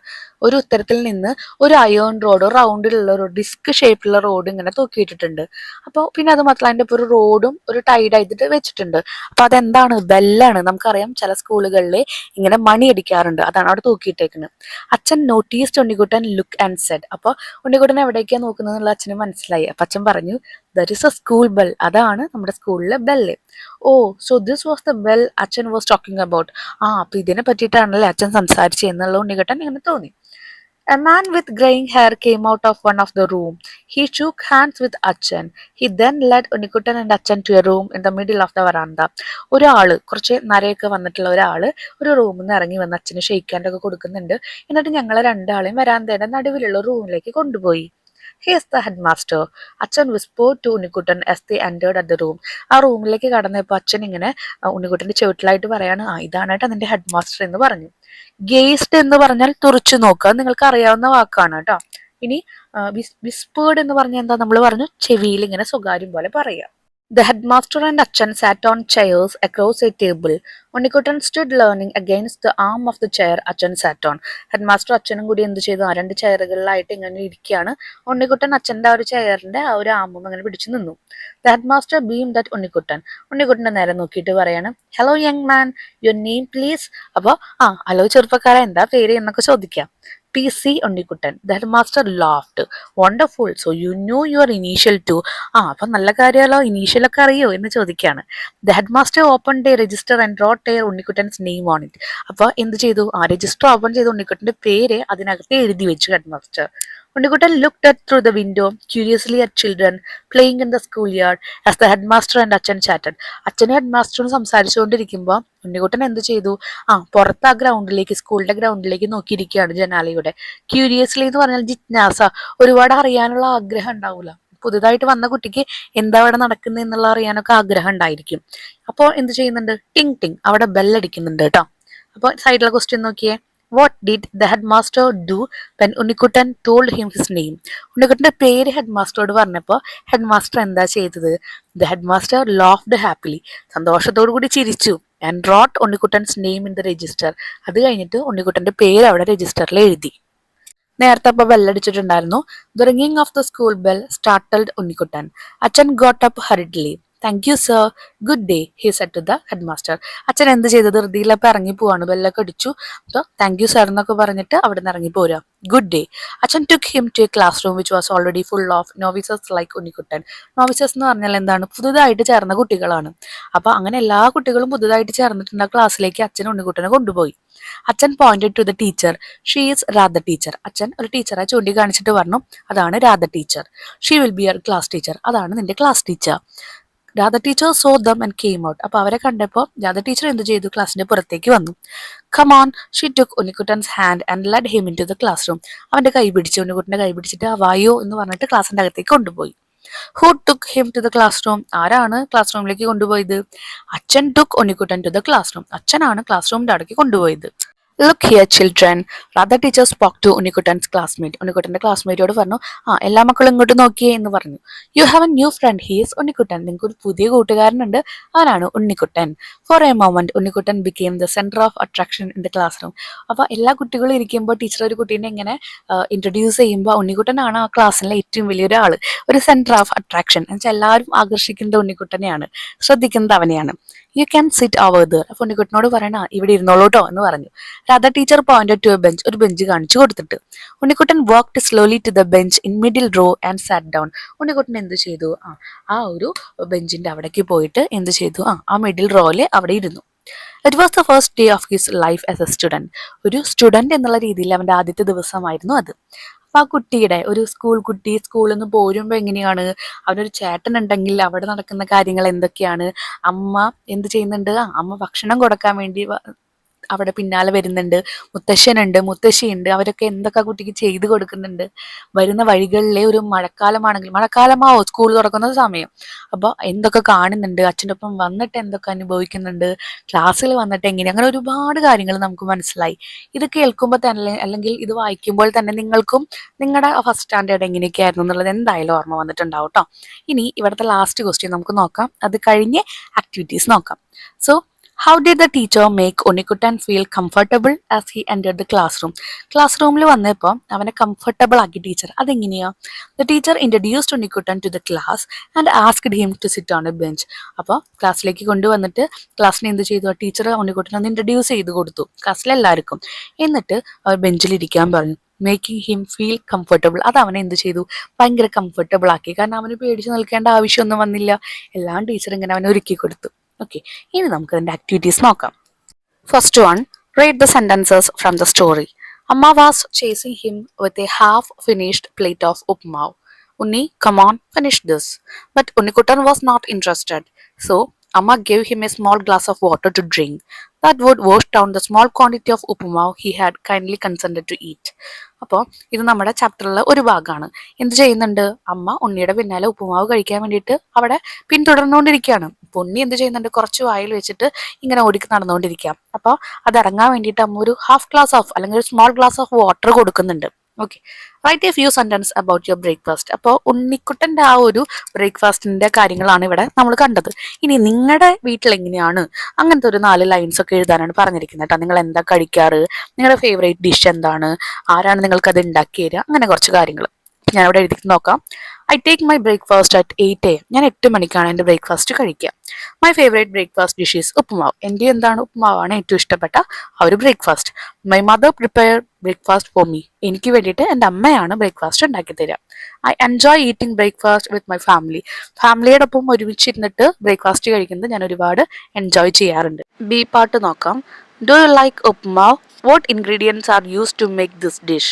ഒരു ഉത്തരത്തിൽ നിന്ന് ഒരു അയേൺ റോഡ്, റൗണ്ടിലുള്ള ഒരു ഡിസ്ക് ഷേപ്പിലുള്ള റോഡ് ഇങ്ങനെ തൂക്കിയിട്ടിട്ടുണ്ട്. അപ്പോൾ പിന്നെ അത് മാത്രമല്ല അതിൻ്റെ ഇപ്പോൾ ഒരു റോഡും ഒരു ടൈഡ് ആയിട്ട് വെച്ചിട്ടുണ്ട്. അപ്പൊ അതെന്താണ്? ബെല്ലാണ്. നമുക്കറിയാം ചില സ്കൂളുകളിൽ ഇങ്ങനെ മണി അടിക്കാറുണ്ട്. അതാണ് അവിടെ തൂക്കിയിട്ടേക്കുന്നത്. Achan noticed Unnikuttan look and said. അപ്പോൾ ഉണ്ണിക്കുട്ടൻ എവിടേക്കാണ് നോക്കുന്നത് എന്നുള്ള അച്ഛന് മനസ്സിലായി. അപ്പൊ അച്ഛൻ പറഞ്ഞു, there is a school bell. അതാണ് നമ്മുടെ സ്കൂളിലെ bell. Oh, so this was the bell achan was talking about. അപ്പൊ ഇതിനെ പറ്റിയിട്ടാണല്ലേ അച്ഛൻ സംസാരിച്ചത് എന്നുള്ള ഉണ്ണിക്കുട്ടൻ ഇങ്ങനെ തോന്നി. A man with graying hair came out of one of the room. He shook hands with Achan. He then led Unikuttan and Achan to a room in the middle of the veranda. ഒരാള്, കുറച്ച് നരയൊക്കെ വന്നിട്ടുള്ള ഒരാള് ഒരു റൂമിൽ നിന്ന് ഇറങ്ങി വന്ന് അച്ഛന് ഷെയ്ക്ക് ഹാൻഡ് ഒക്കെ കൊടുക്കുന്നുണ്ട്. എന്നിട്ട് ഞങ്ങളെ രണ്ടാളെയും വരാന്തയുടെ നടുവിലുള്ള റൂമിലേക്ക് കൊണ്ടുപോയി. Here's the headmaster. അച്ഛൻ whispered to Unnikuttan as they entered at the room. ആ റൂമിലേക്ക് കടന്നപ്പോൾ അച്ഛൻ ഇങ്ങനെ ഉണ്ണിക്കുട്ടന്റെ ചുവട്ടിലായിട്ട് പറയാണ്, ഇതാണായിട്ട് അതിന്റെ ഹെഡ് മാസ്റ്റർ എന്ന് പറഞ്ഞു. ഗേസ്ഡ് എന്ന് പറഞ്ഞാൽ തുറച്ചു നോക്കുക, നിങ്ങൾക്ക് അറിയാവുന്ന വാക്കാണ് കേട്ടോ. ഇനി വിസ്പേർഡ് എന്ന് പറഞ്ഞാൽ എന്താ? നമ്മൾ പറഞ്ഞു ചെവിയിൽ ഇങ്ങനെ സ്വകാര്യം പോലെ പറയാം. The headmaster and Achan sat on chairs across a table. Unnikuttan stood leaning against the arm of the chair Achan sat on. Headmaster അച്ഛനും കൂടി എന്ത് ചെയ്തു? ആ രണ്ട് ചെയറുകളിലായിട്ട് ഇങ്ങനെ ഇരിക്കുകയാണ്. ഉണ്ണിക്കുട്ടൻ അച്ഛൻ്റെ ആ ഒരു ചെയറിന്റെ ആ ഒരു ആമും അങ്ങനെ പിടിച്ചു നിന്നു. The headmaster beamed at Unnikuttan. ഉണ്ണിക്കുട്ടൻ്റെ നേരെ നോക്കിയിട്ട് പറയാണ്, hello young man, your name please. അപ്പോൾ ഹലോ ചെറുപ്പക്കാരൻ, എന്താ പേര് എന്നൊക്കെ ചോദിക്കാം. PC Unnikuttan. The headmaster laughed. Wonderful. So you know your initial too. അപ്പൊ നല്ല കാര്യമല്ലോ, ഇനീഷ്യലൊക്കെ അറിയോ എന്ന് ചോദിക്കുകയാണ്. The headmaster opened a register and wrote a Unnikuttan's name on it. അപ്പോൾ എന്ത് ചെയ്തു? ആ രജിസ്റ്റർ ഓപ്പൺ ചെയ്ത് ഉണ്ണിക്കുട്ടന്റെ പേര് അതിനകത്ത് എഴുതി വെച്ചു headmaster. Unnikuttan looked at through the window curiously at children playing in the schoolyard as the headmaster and Achan chatted. അച്ഛനും ഹെഡ്മാസ്റ്ററും സംസാരിച്ചുകൊണ്ടിരിക്കുമ്പോൾ ഉണ്ണിക്കുട്ടൻ എന്ത് ചെയ്തു? പുറത്ത് ആ ഗ്രൗണ്ടിലേക്ക്, സ്കൂളിന്റെ ഗ്രൗണ്ടിലേക്ക് നോക്കിയിരിക്കുകയാണ് ജനാലയുടെ. ക്യൂരിയസ്ലി എന്ന് പറഞ്ഞാൽ ജിജ്ഞാസ, ഒരുപാട് അറിയാനുള്ള ആഗ്രഹം ഉണ്ടാവില്ല. പുതുതായിട്ട് വന്ന കുട്ടിക്ക് എന്താ അവിടെ നടക്കുന്നത് എന്നുള്ള അറിയാനൊക്കെ ആഗ്രഹം ഉണ്ടായിരിക്കും. അപ്പോൾ എന്ത് ചെയ്യുന്നുണ്ട്? ടിങ് ടിങ്, അവിടെ ബെല്ലടിക്കുന്നുണ്ട് കേട്ടോ. അപ്പോൾ സൈഡിലെ ക്വസ്റ്റ്യൻ നോക്കിയേ. What did the headmaster do when Unnikuttan told him his name? ഉണ്ണിക്കുട്ടന്റെ പേര് ഹെഡ്മാസ്റ്ററോട് പറഞ്ഞപ്പോൾ ഹെഡ്മാസ്റ്റർ എന്താ ചെയ്തത്? The headmaster laughed happily. സന്തോഷത്തോടു കൂടി ചിരിച്ചു. And wrote Unnikuttan's name in the register. അത് കഴിഞ്ഞിട്ട് ഉണ്ണിക്കുട്ടന്റെ പേര് അവിടെ രജിസ്റ്ററിൽ എഴുതി. നേരത്തെ അപ്പോൾ ബെല്ലടിച്ചിട്ടുണ്ടായിരുന്നു. The ringing of the school bell startled Unnikuttan. അച്ഛൻ got up hurriedly. Thank you sir, good day, he said to the headmaster. അച്ഛൻ എന്ത് ചെയ്തത്? ധൃതിയിലപ്പോൾ ഇറങ്ങി പോവാണ്. ബെല്ലൊക്കെ അടിച്ചു. സോ താങ്ക് യു സാർ എന്നൊക്കെ പറഞ്ഞിട്ട് അവിടെ നിന്ന് ഇറങ്ങി പോരാ. Good day. അച്ഛൻ took him to a classroom which was already full of novices like Unnikuttan. Novices എന്ന് പറഞ്ഞാൽ എന്താണ്? പുതുതായിട്ട് ചേർന്ന കുട്ടികളാണ്. അപ്പൊ അങ്ങനെ എല്ലാ കുട്ടികളും പുതുതായിട്ട് ചേർന്നിട്ടുണ്ട് ആ ക്ലാസ്സിലേക്ക് അച്ഛൻ ഉണ്ണിക്കുട്ടനെ കൊണ്ടുപോയി. Achan pointed to the teacher. She is Radha teacher. അച്ഛൻ ഒരു ടീച്ചറെ ചൂണ്ടിക്കാണിച്ചിട്ട് പറഞ്ഞു, അതാണ് Radha teacher. She will be your class teacher. അതാണ് നിന്റെ class teacher. Radha teacher saw them and came out. അപ്പോൾ അവരെ കണ്ടപ്പോൾ രാധ ടീച്ചർ എന്ത് ചെയ്തു, ക്ലാസ്സിന്റെ പുറത്തേക്ക് വന്നു. Come on, she took Unnikuttan's hand and led him in to the class room. അവന്റെ കൈ പിടിച്ച്, ഉണ്ണിക്കുട്ടന്റെ കൈ പിടിച്ചിട്ട് വായോ എന്ന് പറഞ്ഞിട്ട് ക്ലാസ്സിന്റെ അകത്തേക്ക് കൊണ്ടുപോയി. Who took him to the class room? ആരാണ് ക്ലാസ് റൂമിലേക്ക് കൊണ്ടുപോയത്? Achan took Unnikuttan to the class room. അച്ഛനാണ് ക്ലാസ് റൂമിന്റെ അവിടേക്ക് കൊണ്ടുപോയത്. Look here children, Radha teacher spoke to Unnikuttan's classmate. ഉണ്ണിക്കുട്ടന്റെ ക്ലാസ്മേറ്റോട് പറഞ്ഞു, എല്ലാ മക്കളും ഇങ്ങോട്ട് നോക്കിയേ എന്ന് പറഞ്ഞു. You have a new friend, he is Unnikuttan. നിങ്ങൾക്ക് ഒരു പുതിയ കൂട്ടുകാരനുണ്ട്, അവനാണ് ഉണ്ണിക്കുട്ടൻ. For a moment Unnikuttan became the centre of attraction in the class room. അപ്പോൾ എല്ലാ കുട്ടികളും ഇരിക്കുമ്പോൾ ടീച്ചർ ഒരു കുട്ടീനെ ഇങ്ങനെ ഇൻട്രൊഡ്യൂസ് ചെയ്യുമ്പോൾ ഉണ്ണിക്കുട്ടനാണ് ആ ക്ലാസ്സിലെ ഏറ്റവും വലിയൊരു ആള്, ഒരു സെന്റർ ഓഫ് അട്രാക്ഷൻ എന്ന് വെച്ചാൽ എല്ലാവരും ആകർഷിക്കുന്നത് ഉണ്ണിക്കുട്ടനെയാണ്, ശ്രദ്ധിക്കുന്നത് അവനെയാണ്. You can sit over there. അപ്പോൾ ഉണ്ണിക്കുട്ടനോട് പറയണ ഇവിടെ ഇരുന്നോളൂട്ടോ എന്ന് പറഞ്ഞു. Radha teacher pointed to a bench, ഒരു ബെഞ്ച് കാണിച്ചു കൊടുത്തിട്ട്. Unnikuttan walked slowly to the bench in middle row and sat down. Unnikuttan എന്ത് ചെയ്തു, ആ ഒരു ബെഞ്ചിന്റെ അവിടേക്ക് പോയിട്ട് എന്ത് ചെയ്തു, ആ മിഡിൽ റോയില് അവിടെ ഇരുന്നു. It was the first day of his life as A student. ഒരു സ്റ്റുഡൻറ് എന്നുള്ള രീതിയിൽ അവന്റെ ആദ്യത്തെ ദിവസമായിരുന്നു അത്. അപ്പൊ ആ കുട്ടിയുടെ, ഒരു സ്കൂൾ കുട്ടി സ്കൂളിൽ നിന്ന് പോരുമ്പോൾ എങ്ങനെയാണ്, അവനൊരു ചേട്ടൻ ഉണ്ടെങ്കിൽ അവിടെ നടക്കുന്ന കാര്യങ്ങൾ എന്തൊക്കെയാണ്, അമ്മ എന്ത് ചെയ്യുന്നുണ്ട്, അമ്മ ഭക്ഷണം കൊടുക്കാൻ വേണ്ടി അവിടെ പിന്നാലെ വരുന്നുണ്ട്, മുത്തശ്ശനുണ്ട്, മുത്തശ്ശിയുണ്ട്, അവരൊക്കെ എന്തൊക്കെ കുട്ടിക്ക് ചെയ്തു കൊടുക്കുന്നുണ്ട്. വരുന്ന വഴികളിലെ ഒരു മഴക്കാലമാണെങ്കിൽ, മഴക്കാലമാവോ സ്കൂൾ തുറക്കുന്ന സമയം, അപ്പോൾ എന്തൊക്കെ കാണുന്നുണ്ട്, അച്ഛൻ്റെ ഒപ്പം വന്നിട്ട് എന്തൊക്കെ അനുഭവിക്കുന്നുണ്ട്, ക്ലാസ്സിൽ വന്നിട്ട് എങ്ങനെ, അങ്ങനെ ഒരുപാട് കാര്യങ്ങൾ നമുക്ക് മനസ്സിലായി. ഇത് കേൾക്കുമ്പോൾ തന്നെ അല്ലെങ്കിൽ ഇത് വായിക്കുമ്പോൾ തന്നെ നിങ്ങൾക്കും നിങ്ങളുടെ ഫസ്റ്റ് സ്റ്റാൻഡേർഡ് എങ്ങനെയൊക്കെയായിരുന്നു എന്നുള്ളത് എന്തായാലും ഓർമ്മ വന്നിട്ടുണ്ടാവും കേട്ടോ. ഇനി ഇവിടുത്തെ ലാസ്റ്റ് ക്വസ്റ്റ്യൻ നമുക്ക് നോക്കാം, അത് കഴിഞ്ഞ് ആക്ടിവിറ്റീസ് നോക്കാം. So how did the teacher make Unnikuttan feel comfortable as he entered the classroom? Class റൂമിൽ വന്നപ്പോൾ അവനെ കംഫർട്ടബിൾ ആക്കി ടീച്ചർ. അതെങ്ങനെയാ? The teacher introduced Unnikuttan to the class and asked him to sit on a bench. അപ്പോൾ ക്ലാസ്സിലേക്ക് കൊണ്ടുവന്നിട്ട് ക്ലാസ്സിനെ എന്ത് ചെയ്തു, ടീച്ചർ ഉണ്ണിക്കുട്ടനെ ഒന്ന് ഇൻട്രൊഡ്യൂസ് ചെയ്ത് കൊടുത്തു ക്ലാസ്സിലെല്ലാവർക്കും. എന്നിട്ട് അവർ ബെഞ്ചിലിരിക്കാൻ പറഞ്ഞു. Making him feel comfortable. അത് അവനെ എന്ത് ചെയ്തു, ഭയങ്കര കംഫർട്ടബിൾ ആക്കി. കാരണം അവന് പേടിച്ച് നിൽക്കേണ്ട ആവശ്യമൊന്നും വന്നില്ല, എല്ലാം ടീച്ചർ ഇങ്ങനെ അവനെ ഒരുക്കി കൊടുത്തു. ഓക്കെ, ഇനി നമുക്ക് അതിൻ്റെ ആക്ടിവിറ്റീസ് നോക്കാം. First one, read the sentences from the story. Amma was chasing him with a half finished plate of upmavu. Unni, come on, finish this. But Unnikutan was not interested. So, Amma gave him a small glass of water to drink. That would wash down the small quantity of upmav he had kindly consented to eat. അപ്പോൾ ഇത് നമ്മുടെ ചാപ്റ്ററിലെ ഒരു ഭാഗമാണ്. എന്ത് ചെയ്യുന്നുണ്ട്, അമ്മ ഉണ്ണിയുടെ പിന്നാലെ ഉപ്പുമാവ് കഴിക്കാൻ വേണ്ടിയിട്ട് അവിടെ പിന്തുടർന്നുകൊണ്ടിരിക്കുകയാണ്. അപ്പോൾ ഉണ്ണി എന്ത് ചെയ്യുന്നുണ്ട്, കുറച്ച് വായിൽ വെച്ചിട്ട് ഇങ്ങനെ ഓടിക്ക് നടന്നുകൊണ്ടിരിക്കാം. അപ്പോൾ അത് ഇറങ്ങാൻ വേണ്ടിയിട്ട് അമ്മ ഒരു ഹാഫ് ഗ്ലാസ് ഓഫ് അല്ലെങ്കിൽ ഒരു സ്മോൾ ഗ്ലാസ് ഓഫ് വാട്ടർ കൊടുക്കുന്നുണ്ട്. Okay, write a few sentence about your breakfast. അപ്പോൾ ഉണ്ണിക്കുട്ടൻ്റെ ആ ഒരു ബ്രേക്ക്ഫാസ്റ്റിന്റെ കാര്യങ്ങളാണ് ഇവിടെ നമ്മൾ കണ്ടത്. ഇനി നിങ്ങളുടെ വീട്ടിൽ എങ്ങനെയാണ്, അങ്ങനത്തെ ഒരു 4 ലൈൻസ് ഒക്കെ എഴുതാനാണ് പറഞ്ഞിരിക്കുന്നത് കേട്ടോ. നിങ്ങൾ എന്താ കഴിക്കാറ്, നിങ്ങളുടെ ഫേവറേറ്റ് ഡിഷ് എന്താണ്, ആരാണ് നിങ്ങൾക്ക് അത് ഉണ്ടാക്കി തരിക, അങ്ങനെ കുറച്ച് കാര്യങ്ങൾ ഞാനിവിടെ എഴുതി നോക്കാം. I take my breakfast at 8 AM. ഞാൻ 8 മണിക്കാണ് എൻ്റെ ബ്രേക്ക്ഫാസ്റ്റ് കഴിക്കുക. My favourite breakfast dish is uppumavu. എൻ്റെ എന്താണ്, ഉപ്പുമാവാണ് ഏറ്റവും ഇഷ്ടപ്പെട്ട ആ ഒരു breakfast. My mother prepare breakfast for me. എനിക്ക് വേണ്ടിയിട്ട് എൻ്റെ അമ്മയാണ് ബ്രേക്ക്ഫാസ്റ്റ് ഉണ്ടാക്കി തരിക. I enjoy eating breakfast with my family. ഫാമിലിയോടൊപ്പം ഒരുമിച്ചിരുന്നിട്ട് ബ്രേക്ക്ഫാസ്റ്റ് കഴിക്കുന്നത് ഞാൻ ഒരുപാട് എൻജോയ് ചെയ്യാറുണ്ട്. ബി പാർട്ട് നോക്കാം. Do you like uppumavu? What ingredients are used to make this dish?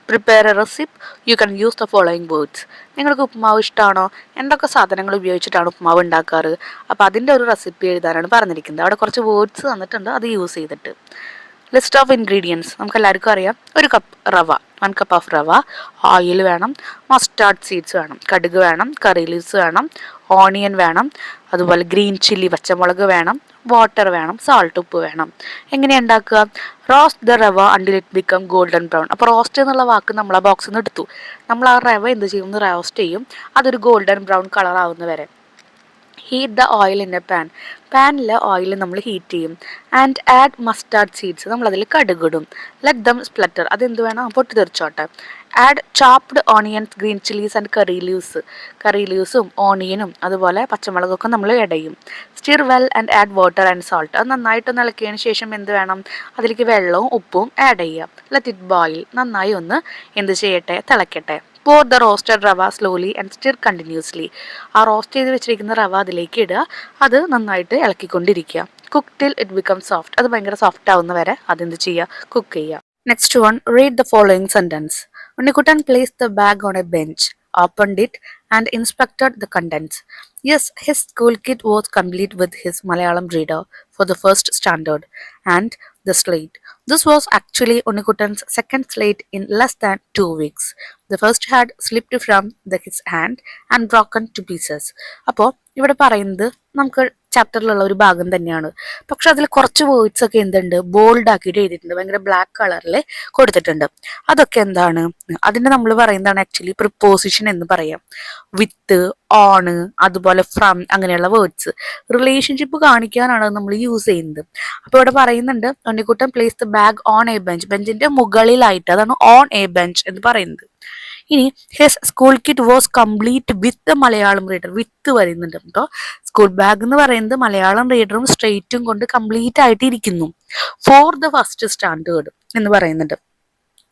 Prepare a recipe. You can use the following words. നിങ്ങൾക്ക് ഉപ്പുമാവ് ഇഷ്ടമാണോ? എന്തൊക്കെ സാധനങ്ങൾ ഉപയോഗിച്ചിട്ടാണ് ഉപ്പുമാവ് ഉണ്ടാക്കാറ്? അപ്പോൾ അതിൻ്റെ ഒരു റെസിപ്പി എഴുതാനാണ് പറഞ്ഞിരിക്കുന്നത്. അവിടെ കുറച്ച് വേർഡ്സ് തന്നിട്ടുണ്ട്, അത് യൂസ് ചെയ്തിട്ട്. ലിസ്റ്റ് ഓഫ് ഇൻഗ്രീഡിയൻസ് നമുക്ക് എല്ലാവർക്കും അറിയാം. 1 കപ്പ് റവ, 1 കപ്പ് ഓഫ് റവ. ഓയിൽ വേണം, മസ്റ്റാർഡ് സീഡ്സ് വേണം, കടുക് വേണം, കറി ലീവ്സ് വേണം, ഓണിയൻ വേണം, അതുപോലെ ഗ്രീൻ ചില്ലി പച്ചമുളക് വേണം, വാട്ടർ വേണം, സാൾട്ട് ഉപ്പ് വേണം. എങ്ങനെയാണ് ഉണ്ടാക്കുക? റോസ്റ്റ് ദ റവ until it become golden brown. അപ്പോൾ റോസ്റ്റ് എന്നുള്ള വാക്ക് നമ്മൾ ആ ബോക്സിൽ നിന്ന് എടുത്തു. നമ്മൾ ആ റവ എന്ത് ചെയ്യും, റോസ്റ്റ് ചെയ്യും, അതൊരു ഗോൾഡൻ ബ്രൗൺ കളർ ആവുന്ന വരെ. Heat the oil in a pan. പാനിൽ ഓയിൽ നമ്മൾ ഹീറ്റ് ചെയ്യും. ആൻഡ് ആഡ് മസ്റ്റാർഡ് സീഡ്സ്, നമ്മളതിൽ കടുകിടും. ലെറ്റ് ദം സ്പ്ലറ്റർ, അതെന്ത് വേണം, പൊട്ടിത്തെറിച്ചോട്ടെ. Add chopped onions, green chillies and curry leaves. Curry ലീവ്സും ഓണിയനും അതുപോലെ പച്ചമുളകൊക്കെ നമ്മൾ ഇടയും. Stir well and add water and salt. അത് നന്നായിട്ടൊന്ന് ഇളക്കിയതിന് ശേഷം എന്ത് വേണം, അതിലേക്ക് വെള്ളവും ഉപ്പും ആഡ് ചെയ്യാം. ലെറ്റ് ഇറ്റ് ബോയിൽ, നന്നായി ഒന്ന് എന്ത് ചെയ്യട്ടെ, തിളക്കട്ടെ. pour the roasted റവ slowly and stir continuously. ആ റോസ്റ്റ് ചെയ്ത് വെച്ചിരിക്കുന്ന റവ അതിലേക്ക് ഇടുക, അത് നന്നായിട്ട് ഇളക്കിക്കൊണ്ടിരിക്കുക. Cook till it become soft, അത് ഭയങ്കര സോഫ്റ്റ് ആവുന്ന വരെ അതെന്ത് ചെയ്യുക, കുക്ക് ചെയ്യുക. Next one, read the following sentence. Unnikuttan place the bag on a bench. opened it, and inspected the contents. Yes, his school kit was complete with his Malayalam reader for the first standard and the slate. This was actually Unikuttan's second slate in less than 2 weeks. The first had slipped from his hand and broken to pieces. അപ്പോൾ ഇവിടെ പറയുന്നത് നമുക്ക് ചാപ്റ്ററിലുള്ള ഒരു ഭാഗം തന്നെയാണ്. പക്ഷെ അതിൽ കുറച്ച് വേർഡ്സ് ഒക്കെ എന്തുണ്ട്, ബോൾഡ് ആക്കിയിട്ട് എഴുതിയിട്ടുണ്ട്, ഭയങ്കര ബ്ലാക്ക് കളറിൽ കൊടുത്തിട്ടുണ്ട്. അതൊക്കെ എന്താണ്, അതിന് നമ്മൾ പറയുന്നതാണ് ആക്ച്വലി പ്രിപ്പോസിഷൻ എന്ന് പറയാം. വിത്ത്, ഓണ്, അതുപോലെ ഫ്രം, അങ്ങനെയുള്ള വേർഡ്സ് റിലേഷൻഷിപ്പ് കാണിക്കാനാണ് നമ്മൾ യൂസ് ചെയ്യുന്നത്. അപ്പോൾ ഇവിടെ പറയുന്നുണ്ട് Unnikuttan place the bag on a bench, ബെഞ്ചിന്റെ മുകളിലായിട്ട്, അതാണ് ഓൺ എ ബെഞ്ച് എന്ന് പറയുന്നത്. ഇനി his school kit was complete with Malayalam reader, with വരുന്നുണ്ട് കേട്ടോ. സ്കൂൾ ബാഗ് എന്ന് പറയുന്നത് മലയാളം റീഡറും സ്ട്രെയിറ്റും കൊണ്ട് കംപ്ലീറ്റ് ആയിട്ട് ഇരിക്കുന്നു. ഫോർ ദ ഫസ്റ്റ് സ്റ്റാൻഡേർഡ് എന്ന് പറയുന്നുണ്ട്.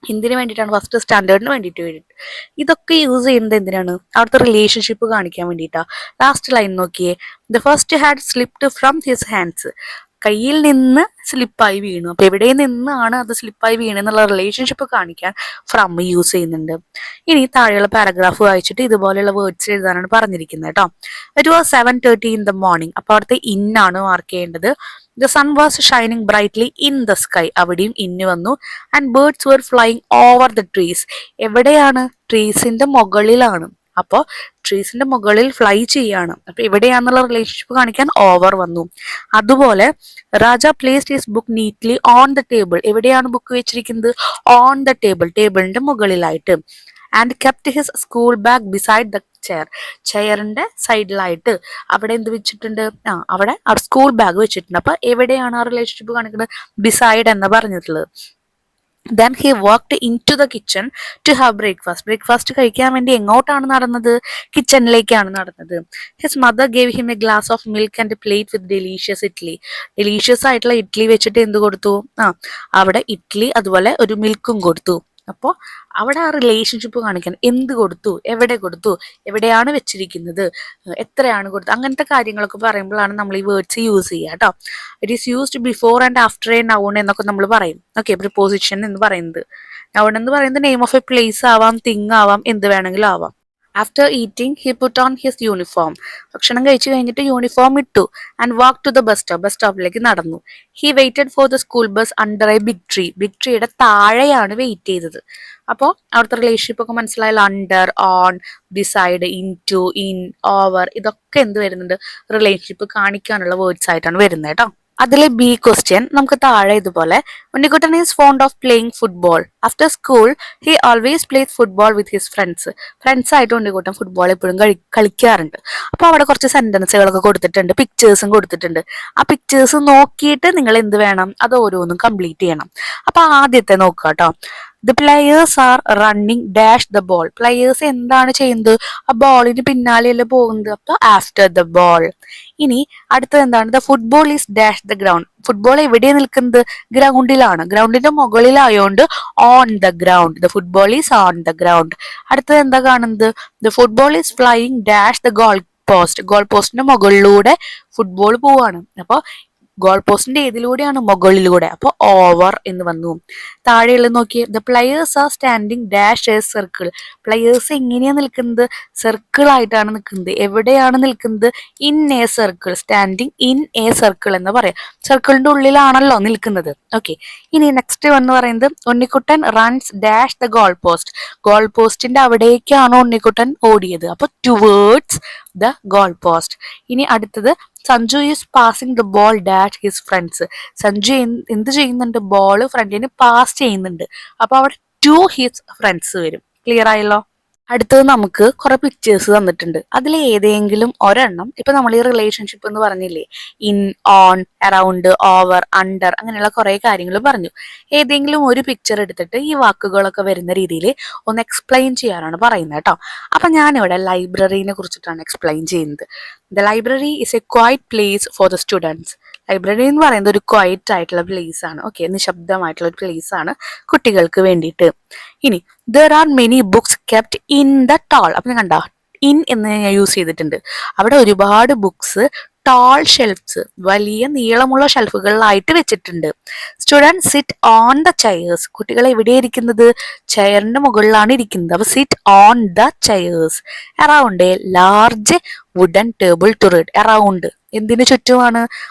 എന്തിനു വേണ്ടിയിട്ടാണ്, ഫസ്റ്റ് സ്റ്റാൻഡേർഡിന് വേണ്ടിയിട്ട്. ഇതൊക്കെ യൂസ് ചെയ്യുന്നത് എന്തിനാണ്, അവിടുത്തെ റിലേഷൻഷിപ്പ് കാണിക്കാൻ വേണ്ടിയിട്ടാണ്. ലാസ്റ്റ് ലൈൻ നോക്കിയേ, the first had slipped from his hands, കയ്യിൽ നിന്ന് സ്ലിപ്പായി വീണു. അപ്പൊ എവിടെ നിന്നാണ് അത് സ്ലിപ്പായി വീണെന്നുള്ള റിലേഷൻഷിപ്പ് കാണിക്കാൻ ഫ്രം യൂസ് ചെയ്യുന്നുണ്ട്. ഇനി താഴെയുള്ള പാരഗ്രാഫ് വായിച്ചിട്ട് ഇതുപോലെയുള്ള വേർഡ്സ് എഴുതാനാണ് പറഞ്ഞിരിക്കുന്നത് കേട്ടോ. It was 7:30 in the morning. അപ്പൊ അവിടുത്തെ ഇന്നാണ് മാർക്ക് ചെയ്യേണ്ടത്. The sun was shining brightly in the sky, അവിടെയും ഇന്ന് വന്നു. And birds were flying over the trees. എവിടെയാണ്, ട്രീസിന്റെ മുകളിലാണ്. അപ്പോൾ ട്രീസിന്റെ മുകളിൽ ഫ്ലൈ ചെയ്യാണ്. അപ്പൊ എവിടെയാന്നുള്ള റിലേഷൻഷിപ്പ് കാണിക്കാൻ ഓവർ വന്നു. അതുപോലെ Raja placed his book neatly on the table, എവിടെയാണ് ബുക്ക് വെച്ചിരിക്കുന്നത്, ഓൺ ദ ടേബിൾ, ടേബിളിന്റെ മുകളിലായിട്ട്. And kept his school bag beside the chair, ചെയറിന്റെ സൈഡിലായിട്ട് അവിടെ എന്ത് വെച്ചിട്ടുണ്ട്, അവിടെ സ്കൂൾ ബാഗ് വെച്ചിട്ടുണ്ട്. അപ്പൊ എവിടെയാണ് ആ റിലേഷൻഷിപ്പ് കാണിക്കുന്നത്, ബിസൈഡ് എന്ന് പറഞ്ഞിട്ടുള്ളത്. Then he walked into the kitchen to have breakfast. Breakfast കഴിക്കാൻ വേണ്ടി എങ്ങോട്ടാണ് നടന്നത്, കിച്ചണിലേക്കാണ് നടന്നത്. His mother gave him a glass of milk and plate with delicious idli. Delicious ആയിട്ടുള്ള ഇഡ്ലി വെച്ചിട്ട് എന്ത് കൊടുത്തു, അവിടെ ഇഡ്ലി അതുപോലെ ഒരു മിൽക്കും കൊടുത്തു. അപ്പോൾ അവിടെ ആ റിലേഷൻഷിപ്പ് കാണിക്കാൻ എന്ത് കൊടുത്തു, എവിടെ കൊടുത്തു, എവിടെയാണ് വെച്ചിരിക്കുന്നത്, എത്രയാണ് കൊടുത്തത്, അങ്ങനത്തെ കാര്യങ്ങളൊക്കെ പറയുമ്പോഴാണ് നമ്മൾ ഈ വേർഡ്സ് യൂസ് ചെയ്യുക കേട്ടോ. It is used before and after A noun എന്നൊക്കെ നമ്മൾ പറയും. ഓക്കെ, പ്രിപ്പോസിഷൻ എന്ന് പറയുന്നത്. നൗൺ എന്ന് പറയുന്നത് നെയിം ഓഫ് എ പ്ലേസ് ആവാം, തിങ് ആവാം, എന്ത് വേണമെങ്കിലും ആവാം. After eating he put on his uniform. ഭക്ഷണം കഴിച്ചു കഴിഞ്ഞിട്ട് യൂണിഫോം ഇട്ടു. And walk to the bus stop, bus സ്റ്റോപ്പിലേക്ക് നടന്നു. He waited for the school bus under a big tree. Big ട്രീയുടെ താഴെയാണ് വെയിറ്റ് ചെയ്തത്. അപ്പോൾ അവിടുത്തെ റിലേഷൻഷിപ്പ് ഒക്കെ മനസ്സിലായാലും under, on, beside, into, in, over, ഇതൊക്കെ എന്ത് വരുന്നുണ്ട്, റിലേഷൻഷിപ്പ് കാണിക്കാനുള്ള വേർഡ്സ് ആയിട്ടാണ് വരുന്നത് കേട്ടോ. അതിലെ ബി ക്വസ്റ്റ്യൻ നമുക്ക് താഴെ ഇതുപോലെ, Unnikuttan is fond of playing football. After school he always place football with his friends. Friends ആയിട്ട് ഉണ്ണിക്കുട്ടൻ ഫുട്ബോൾ എപ്പോഴും കളിക്കാറുണ്ട്. അപ്പോൾ അവിടെ കുറച്ച് സെന്റൻസുകളൊക്കെ കൊടുത്തിട്ടുണ്ട്, പിക്ചേഴ്സും കൊടുത്തിട്ടുണ്ട്. ആ പിക്ചേഴ്സ് നോക്കിയിട്ട് നിങ്ങൾ എന്ത് വേണം, അത് ഓരോന്നും കംപ്ലീറ്റ് ചെയ്യണം. അപ്പൊ ആദ്യത്തെ നോക്കുക കേട്ടോ. The players are running dash the ball. Players എന്താണ് ചെയ്യുന്നത്, ആ ബോളിന് പിന്നാലെയല്ലേ പോകുന്നത്, അപ്പൊ ആഫ്റ്റർ ദ ബോൾ. ഇനി അടുത്തത് എന്താണ്, the football is dash the ground. Football എവിടെയാണ് നിൽക്കുന്നത്, ഗ്രൗണ്ടിലാണ്. ഗ്രൗണ്ടിന്റെ മുകളിലായോണ്ട് on the ground. The football is on the ground. അടുത്തത് എന്താ കാണുന്നത്, the football is flying dash the goal post. Goal പോസ്റ്റിന്റെ മുകളിലൂടെ ഫുട്ബോൾ പോവാണ്. അപ്പോൾ ഗോൾ പോസ്റ്റിന്റെ ഏതിലൂടെയാണ്, മുകളിലൂടെ. അപ്പോൾ ഓവർ എന്ന് വന്നു. താഴെയുള്ള നോക്കിയേ, the players R standing dash A circle. Players എങ്ങനെയാണ് നിൽക്കുന്നത്, സർക്കിൾ ആയിട്ടാണ് നിൽക്കുന്നത്. എവിടെയാണ് നിൽക്കുന്നത്, in A circle. Standing in A circle എന്ന് പറയാം. സർക്കിളിന്റെ ഉള്ളിലാണല്ലോ നിൽക്കുന്നത്. ഓക്കെ, ഇനി നെക്സ്റ്റ് എന്ന് പറയുന്നത്, Unnikuttan runs dash the goal post. Goal പോസ്റ്റിന്റെ അവിടേക്കാണ് ഉണ്ണിക്കുട്ടൻ ഓടിയത്. അപ്പൊ ടുവേർഡ്സ് ദ ഗോൾ പോസ്റ്റ്. ഇനി അടുത്തത്, Sanju is passing the ball dash his friends. Sanju എന്ത് ചെയ്യുന്നുണ്ട്, ബോൾ ഫ്രണ്ടിന് പാസ് ചെയ്യുന്നുണ്ട്. അപ്പൊ അവിടെ ടു ഹിസ് ഫ്രണ്ട്സ് വരും. ക്ലിയർ ആയല്ലോ. അടുത്തത് നമുക്ക് കുറെ പിക്ചേഴ്സ് തന്നിട്ടുണ്ട്. അതിൽ ഏതെങ്കിലും ഒരെണ്ണം, ഇപ്പൊ നമ്മൾ ഈ റിലേഷൻഷിപ്പ് എന്ന് പറഞ്ഞില്ലേ, in, on, around, over, under, അങ്ങനെയുള്ള കുറെ കാര്യങ്ങൾ പറഞ്ഞു. ഏതെങ്കിലും ഒരു പിക്ചർ എടുത്തിട്ട് ഈ വാക്കുകളൊക്കെ വരുന്ന രീതിയിൽ ഒന്ന് എക്സ്പ്ലെയിൻ ചെയ്യാനാണ് പറയുന്നത് കേട്ടോ. അപ്പൊ ഞാനിവിടെ ലൈബ്രറിനെ കുറിച്ചിട്ടാണ് എക്സ്പ്ലെയിൻ ചെയ്യുന്നത്. The library is A quite place for the students. Library എന്ന് പറയുന്നത് ഒരു ക്വൈറ്റ് ആയിട്ടുള്ള പ്ലേസ് ആണ്. ഓക്കെ, നിശബ്ദമായിട്ടുള്ള ഒരു പ്ലേസ് ആണ് കുട്ടികൾക്ക് വേണ്ടിയിട്ട്. ഇനി there are many books kept in the tall. അപ്പൊ കണ്ടോ, ഇൻ എന്ന് ഞാൻ യൂസ് ചെയ്തിട്ടുണ്ട്. അവിടെ ഒരുപാട് ബുക്സ് ടാൾ ഷെൽഫ്സ്, വലിയ നീളമുള്ള ഷെൽഫുകളിലായിട്ട് വെച്ചിട്ടുണ്ട്. Student sit on the chairs, കുട്ടികൾ എവിടെയാണ് ഇരിക്കുന്നത്? ചെയറിന്റെ മുകളിലാണ് ഇരിക്കുന്നത്. അപ്പൊ sit on the chairs around a large wooden table to read. Around എന്തിനു ചുറ്റുമാണ്?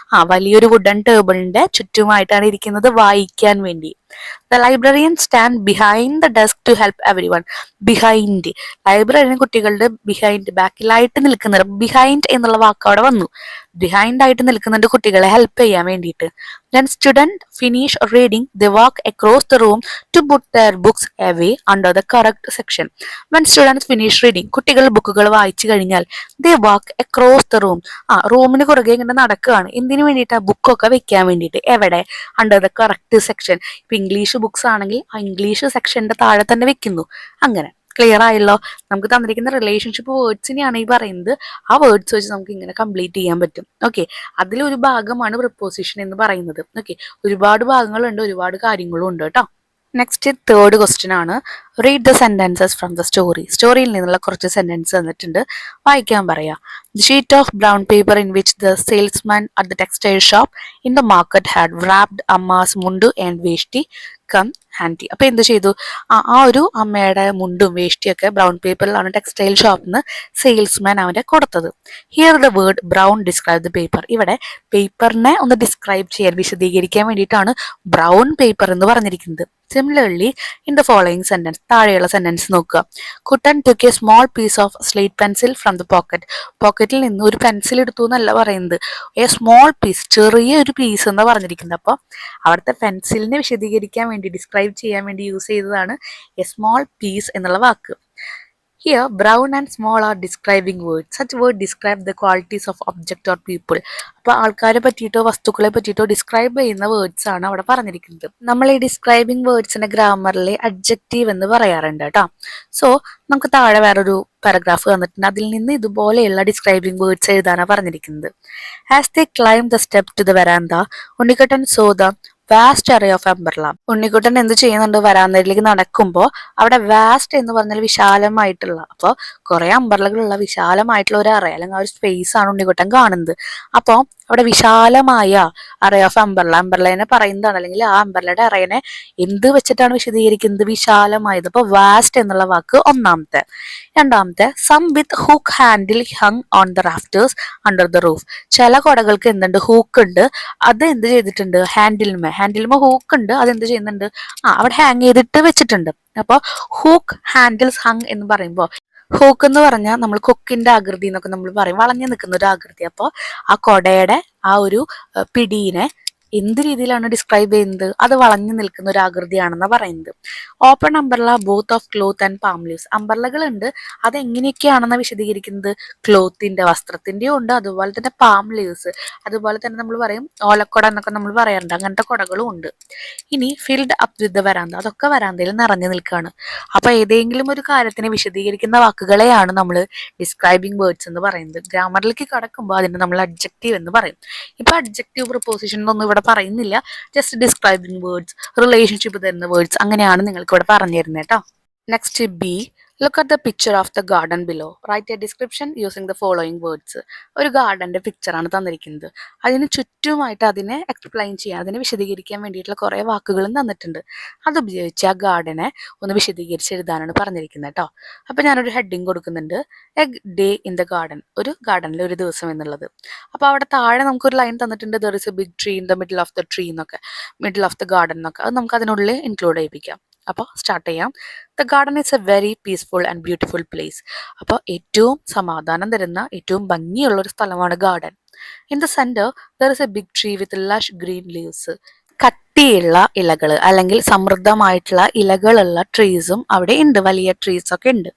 വലിയൊരു വുഡൻ ടേബിളിന്റെ ചുറ്റുമായിട്ടാണ് ഇരിക്കുന്നത് വായിക്കാൻ വേണ്ടി. The librarian stand behind the desk to help everyone. Behind, librarian കുട്ടികളുടെ ബിഹൈൻഡ്, ബാക്കിലായിട്ട് നിൽക്കുന്നുണ്ട്. ബിഹൈൻഡ് എന്നുള്ള വാക്ക് അവിടെ വന്നു. ബിഹൈൻഡ് ആയിട്ട് നിൽക്കുന്നുണ്ട് കുട്ടികളെ ഹെൽപ്പ് ചെയ്യാൻ വേണ്ടിയിട്ട്. Then student finish reading, they walk across the room to put their books away under the correct section. When students finish reading, കുട്ടികൾ ബുക്കുകൾ വായിച്ചു കഴിഞ്ഞാൽ they walk across the room, റൂമിന് കുറുകെ ഇങ്ങനെ നടക്കുകയാണ്. എന്തിനു വേണ്ടിയിട്ടാ? ബുക്കൊക്കെ വെക്കാൻ വേണ്ടിയിട്ട്. എവിടെ? Under the correct section. ഇപ്പൊ ഇംഗ്ലീഷ് ബുക്സ് ആണെങ്കിൽ ആ ഇംഗ്ലീഷ് സെക്ഷന്റെ താഴെ തന്നെ വെക്കുന്നു. അങ്ങനെ ക്ലിയർ ആയല്ലോ. നമുക്ക് തന്നിരിക്കുന്ന റിലേഷൻഷിപ്പ് വേർഡ്സിനെയാണ് ഈ പറയുന്നത്. ആ വേർഡ്സ് വെച്ച് നമുക്ക് ഇങ്ങനെ കംപ്ലീറ്റ് ചെയ്യാൻ പറ്റും. ഓക്കെ, അതിലൊരു ഭാഗമാണ് പ്രിപ്പോസിഷൻ എന്ന് പറയുന്നത്. ഓക്കെ, ഒരുപാട് ഭാഗങ്ങളുണ്ട്, ഒരുപാട് കാര്യങ്ങളും ഉണ്ട് കേട്ടോ. നെക്സ്റ്റ് തേർഡ് ക്വസ്റ്റ്യൻ ആണ്. Read the sentences from the story. സ്റ്റോറിയിൽ നിന്നുള്ള കുറച്ച് സെന്റൻസ് തന്നിട്ടുണ്ട്, വായിക്കാൻ പറയാം. The sheet of brown paper in which the salesman at the textile shop in the market had wrapped അമ്മാസ് mundu and veshti come handy. അപ്പൊ എന്ത് ചെയ്തു? ആ ഒരു അമ്മയുടെ മുണ്ടും വേഷ്ടിയൊക്കെ ബ്രൗൺ പേപ്പറിലാണ് ടെക്സ്റ്റൈൽ ഷോപ്പിൽ നിന്ന് സെയിൽസ്മാൻ അവന്റെ കൊടുത്തത്. Here the word brown describe the paper. ഇവിടെ പേപ്പറിനെ ഒന്ന് ഡിസ്ക്രൈബ് ചെയ്യാൻ, വിശദീകരിക്കാൻ വേണ്ടിയിട്ടാണ് ബ്രൗൺ പേപ്പർ എന്ന് പറഞ്ഞിരിക്കുന്നത്. Similarly in the following sentence, താഴെയുള്ള സെന്റൻസ് നോക്കുക. Kuttan took a small piece of slate pencil from the pocket. പോക്കറ്റിൽ നിന്ന് ഒരു പെൻസിൽ എടുത്തു എന്നല്ല പറയുന്നത്, എ സ്മോൾ പീസ്, ചെറിയ ഒരു പീസ് എന്ന് പറഞ്ഞിരിക്കുന്നത്. അപ്പോൾ അവിടുത്തെ പെൻസിലിനെ വിശദീകരിക്കാൻ വേണ്ടി, ഡിസ്ക്രൈബ് ചെയ്യാൻ വേണ്ടി യൂസ് ചെയ്തതാണ് എ സ്മോൾ പീസ് എന്നുള്ള വാക്ക്. Here, brown and small are describing words. Such words describe the qualities of object or people. അപ്പോൾ ആൾക്കാരെ പറ്റിയിട്ടോ വസ്തുക്കളെ പറ്റിയിട്ടോ ഡിസ്ക്രൈബ് ചെയ്യുന്ന വേർഡ്സ് ആണ് അവിടെ പറഞ്ഞിരിക്കുന്നത്. നമ്മൾ ഈ ഡിസ്ക്രൈബിംഗ് വേർഡ്സിനെ ഗ്രാമറിൽ അഡ്ജക്റ്റീവ് എന്ന് പറയാറുണ്ട് കേട്ടോ. സോ നമുക്ക് താഴെ വേറൊരു പാരഗ്രാഫ് തന്നിട്ടുണ്ട്, അതിൽ നിന്ന് ഇതുപോലെയുള്ള ഡിസ്ക്രൈബിംഗ് വേർഡ്സ് എഴുതാനാണ് പറഞ്ഞിരിക്കുന്നത്. As they climb the step to the veranda, Unnikuttan saw the vast array of umbrella. Unnikuttan എന്ത് ചെയ്യുന്നുണ്ട്? വരാന്തയിലേക്ക് നടക്കുമ്പോൾ അവിടെ വാസ്റ്റ് എന്ന് പറഞ്ഞാൽ വിശാലമായിട്ടുള്ള, അപ്പോൾ കുറെ അംബ്രലകളുള്ള വിശാലമായിട്ടുള്ള ഒരു അറേ അല്ലെങ്കിൽ ആ ഒരു സ്പേസ് ആണ് ഉണ്ണിക്കുട്ടൻ കാണുന്നത്. അപ്പോൾ അവിടെ വിശാലമായ അറേ ഓഫ് അംബ്രല, അംബ്രലേനെ പറയുന്നതാണ്, അല്ലെങ്കിൽ ആ അംബ്രലയുടെ അറേനെ എന്ത് വെച്ചിട്ടാണ് വിശദീകരിക്കുന്നത്? വിശാലമായത്. അപ്പോൾ വാസ്റ്റ് എന്നുള്ള വാക്ക് ഒന്നാമത്തെ. രണ്ടാമത്തെ, some with hook handle hung on the rafters under the roof. ചില കുടകൾക്ക് എന്തുണ്ട്? ഹൂക്ക് ഉണ്ട്. അത് എന്ത് ചെയ്തിട്ടുണ്ട്? ഹാൻഡിൽമേ ഹൂക്ക് ഉണ്ട്, അതെന്ത് ചെയ്യുന്നുണ്ട്? അവിടെ ഹാങ് ചെയ്തിട്ട് വെച്ചിട്ടുണ്ട്. അപ്പോൾ ഹൂക്ക് ഹാൻഡിൽസ് ഹങ് എന്ന് പറയുമ്പോൾ, ഹൂക്ക് എന്ന് പറഞ്ഞാൽ നമ്മൾ കൊക്കിന്റെ ആകൃതി എന്നൊക്കെ നമ്മൾ പറയും, വളഞ്ഞു നിൽക്കുന്ന ഒരു ആകൃതി. അപ്പോൾ ആ കൊടയുടെ ആ ഒരു പിടീനെ എന്ത് രീതിയിലാണ് ഡിസ്ക്രൈബ് ചെയ്യുന്നത്? അത് വളഞ്ഞു നിൽക്കുന്ന ഒരു ആകൃതിയാണെന്ന് പറയുന്നത്. Open umbrella both of cloth and palm leaves. അംബർലകൾ ഉണ്ട്, അത് എങ്ങനെയൊക്കെയാണെന്ന് വിശദീകരിക്കുന്നത്? ക്ലോത്തിന്റെ, വസ്ത്രത്തിന്റെയും ഉണ്ട്, അതുപോലെ തന്നെ പാം ലീവ്സ്, അതുപോലെ തന്നെ നമ്മൾ പറയും ഓലക്കൊട എന്നൊക്കെ നമ്മൾ പറയാറുണ്ട്, അങ്ങനത്തെ കൊടകളും ഉണ്ട്. ഇനി ഫിൽഡ് അപ്പ് വിത്ത് വരാന്ത, അതൊക്കെ വരാന്തയിൽ നിറഞ്ഞു നിൽക്കുകയാണ്. അപ്പൊ ഏതെങ്കിലും ഒരു കാര്യത്തിനെ വിശദീകരിക്കുന്ന വാക്കുകളെയാണ് നമ്മൾ ഡിസ്ക്രൈബിംഗ് വേർഡ്സ് എന്ന് പറയുന്നത്. ഗ്രാമറിലേക്ക് കടക്കുമ്പോൾ അതിനെ നമ്മൾ അഡ്ജക്റ്റീവ് എന്ന് പറയും. ഇപ്പൊ അഡ്ജക്റ്റീവ് പ്രിപ്പോസിഷൻ ഒന്നും ഇവിടെ പറയുന്നില്ല, ജസ്റ്റ് ഡിസ്ക്രൈബിംഗ് വേർഡ്സ്, റിലേഷൻഷിപ്പ് തരുന്ന വേർഡ്സ്, അങ്ങനെയാണ് നിങ്ങൾക്ക് ഇവിടെ പറഞ്ഞു തരുന്നത് കേട്ടോ. Next B, look at the picture of the garden below, write a description using the following words. ഒരു ഗാർഡന്റെ പിക്ചറാണ് തന്നിരിക്കുന്നത്, അതിന് ചുറ്റുമായിട്ട് അതിനെ എക്സ്പ്ലെയിൻ ചെയ്യാൻ, അതിനെ വിശദീകരിക്കാൻ വേണ്ടിയിട്ടുള്ള കുറേ വാക്കുകളും തന്നിട്ടുണ്ട്. അതുപയോഗിച്ച് ആ ഗാർഡനെ ഒന്ന് വിശദീകരിച്ച് എഴുതാനാണ് പറഞ്ഞിരിക്കുന്നത് കേട്ടോ. അപ്പൊ ഞാനൊരു ഹെഡിങ് കൊടുക്കുന്നുണ്ട്, A day in the garden, ഒരു ഗാർഡനിൽ ഒരു ദിവസം എന്നുള്ളത്. അപ്പൊ അവിടെ താഴെ നമുക്കൊരു ലൈൻ തന്നിട്ടുണ്ട്, there is a big tree in the middle of the tree എന്നൊക്കെ, മിഡിൽ ഓഫ് ദ ഗാർഡൻ എന്നൊക്കെ. അത് നമുക്ക് അതിനുള്ളിൽ ഇൻക്ലൂഡ് ചെയ്യിപ്പിക്കാം. അപ്പോൾ സ്റ്റാർട്ട് ചെയ്യാം. The garden is a very peaceful and beautiful place. അപ്പോൾ ഏറ്റവും സമാധാനം തരുന്ന, ഏറ്റവും ഭംഗിയുള്ള ഒരു സ്ഥലമാണ് garden. In the centre there is a big tree with lush green leaves. കട്ടിയുള്ള ഇലകൾ അല്ലെങ്കിൽ സമൃദ്ധമായിട്ടുള്ള ഇലകളുള്ള ട്രീസും അവിടെ ഉണ്ട്, വലിയ ട്രീസ് ഒക്കെ ഉണ്ട്.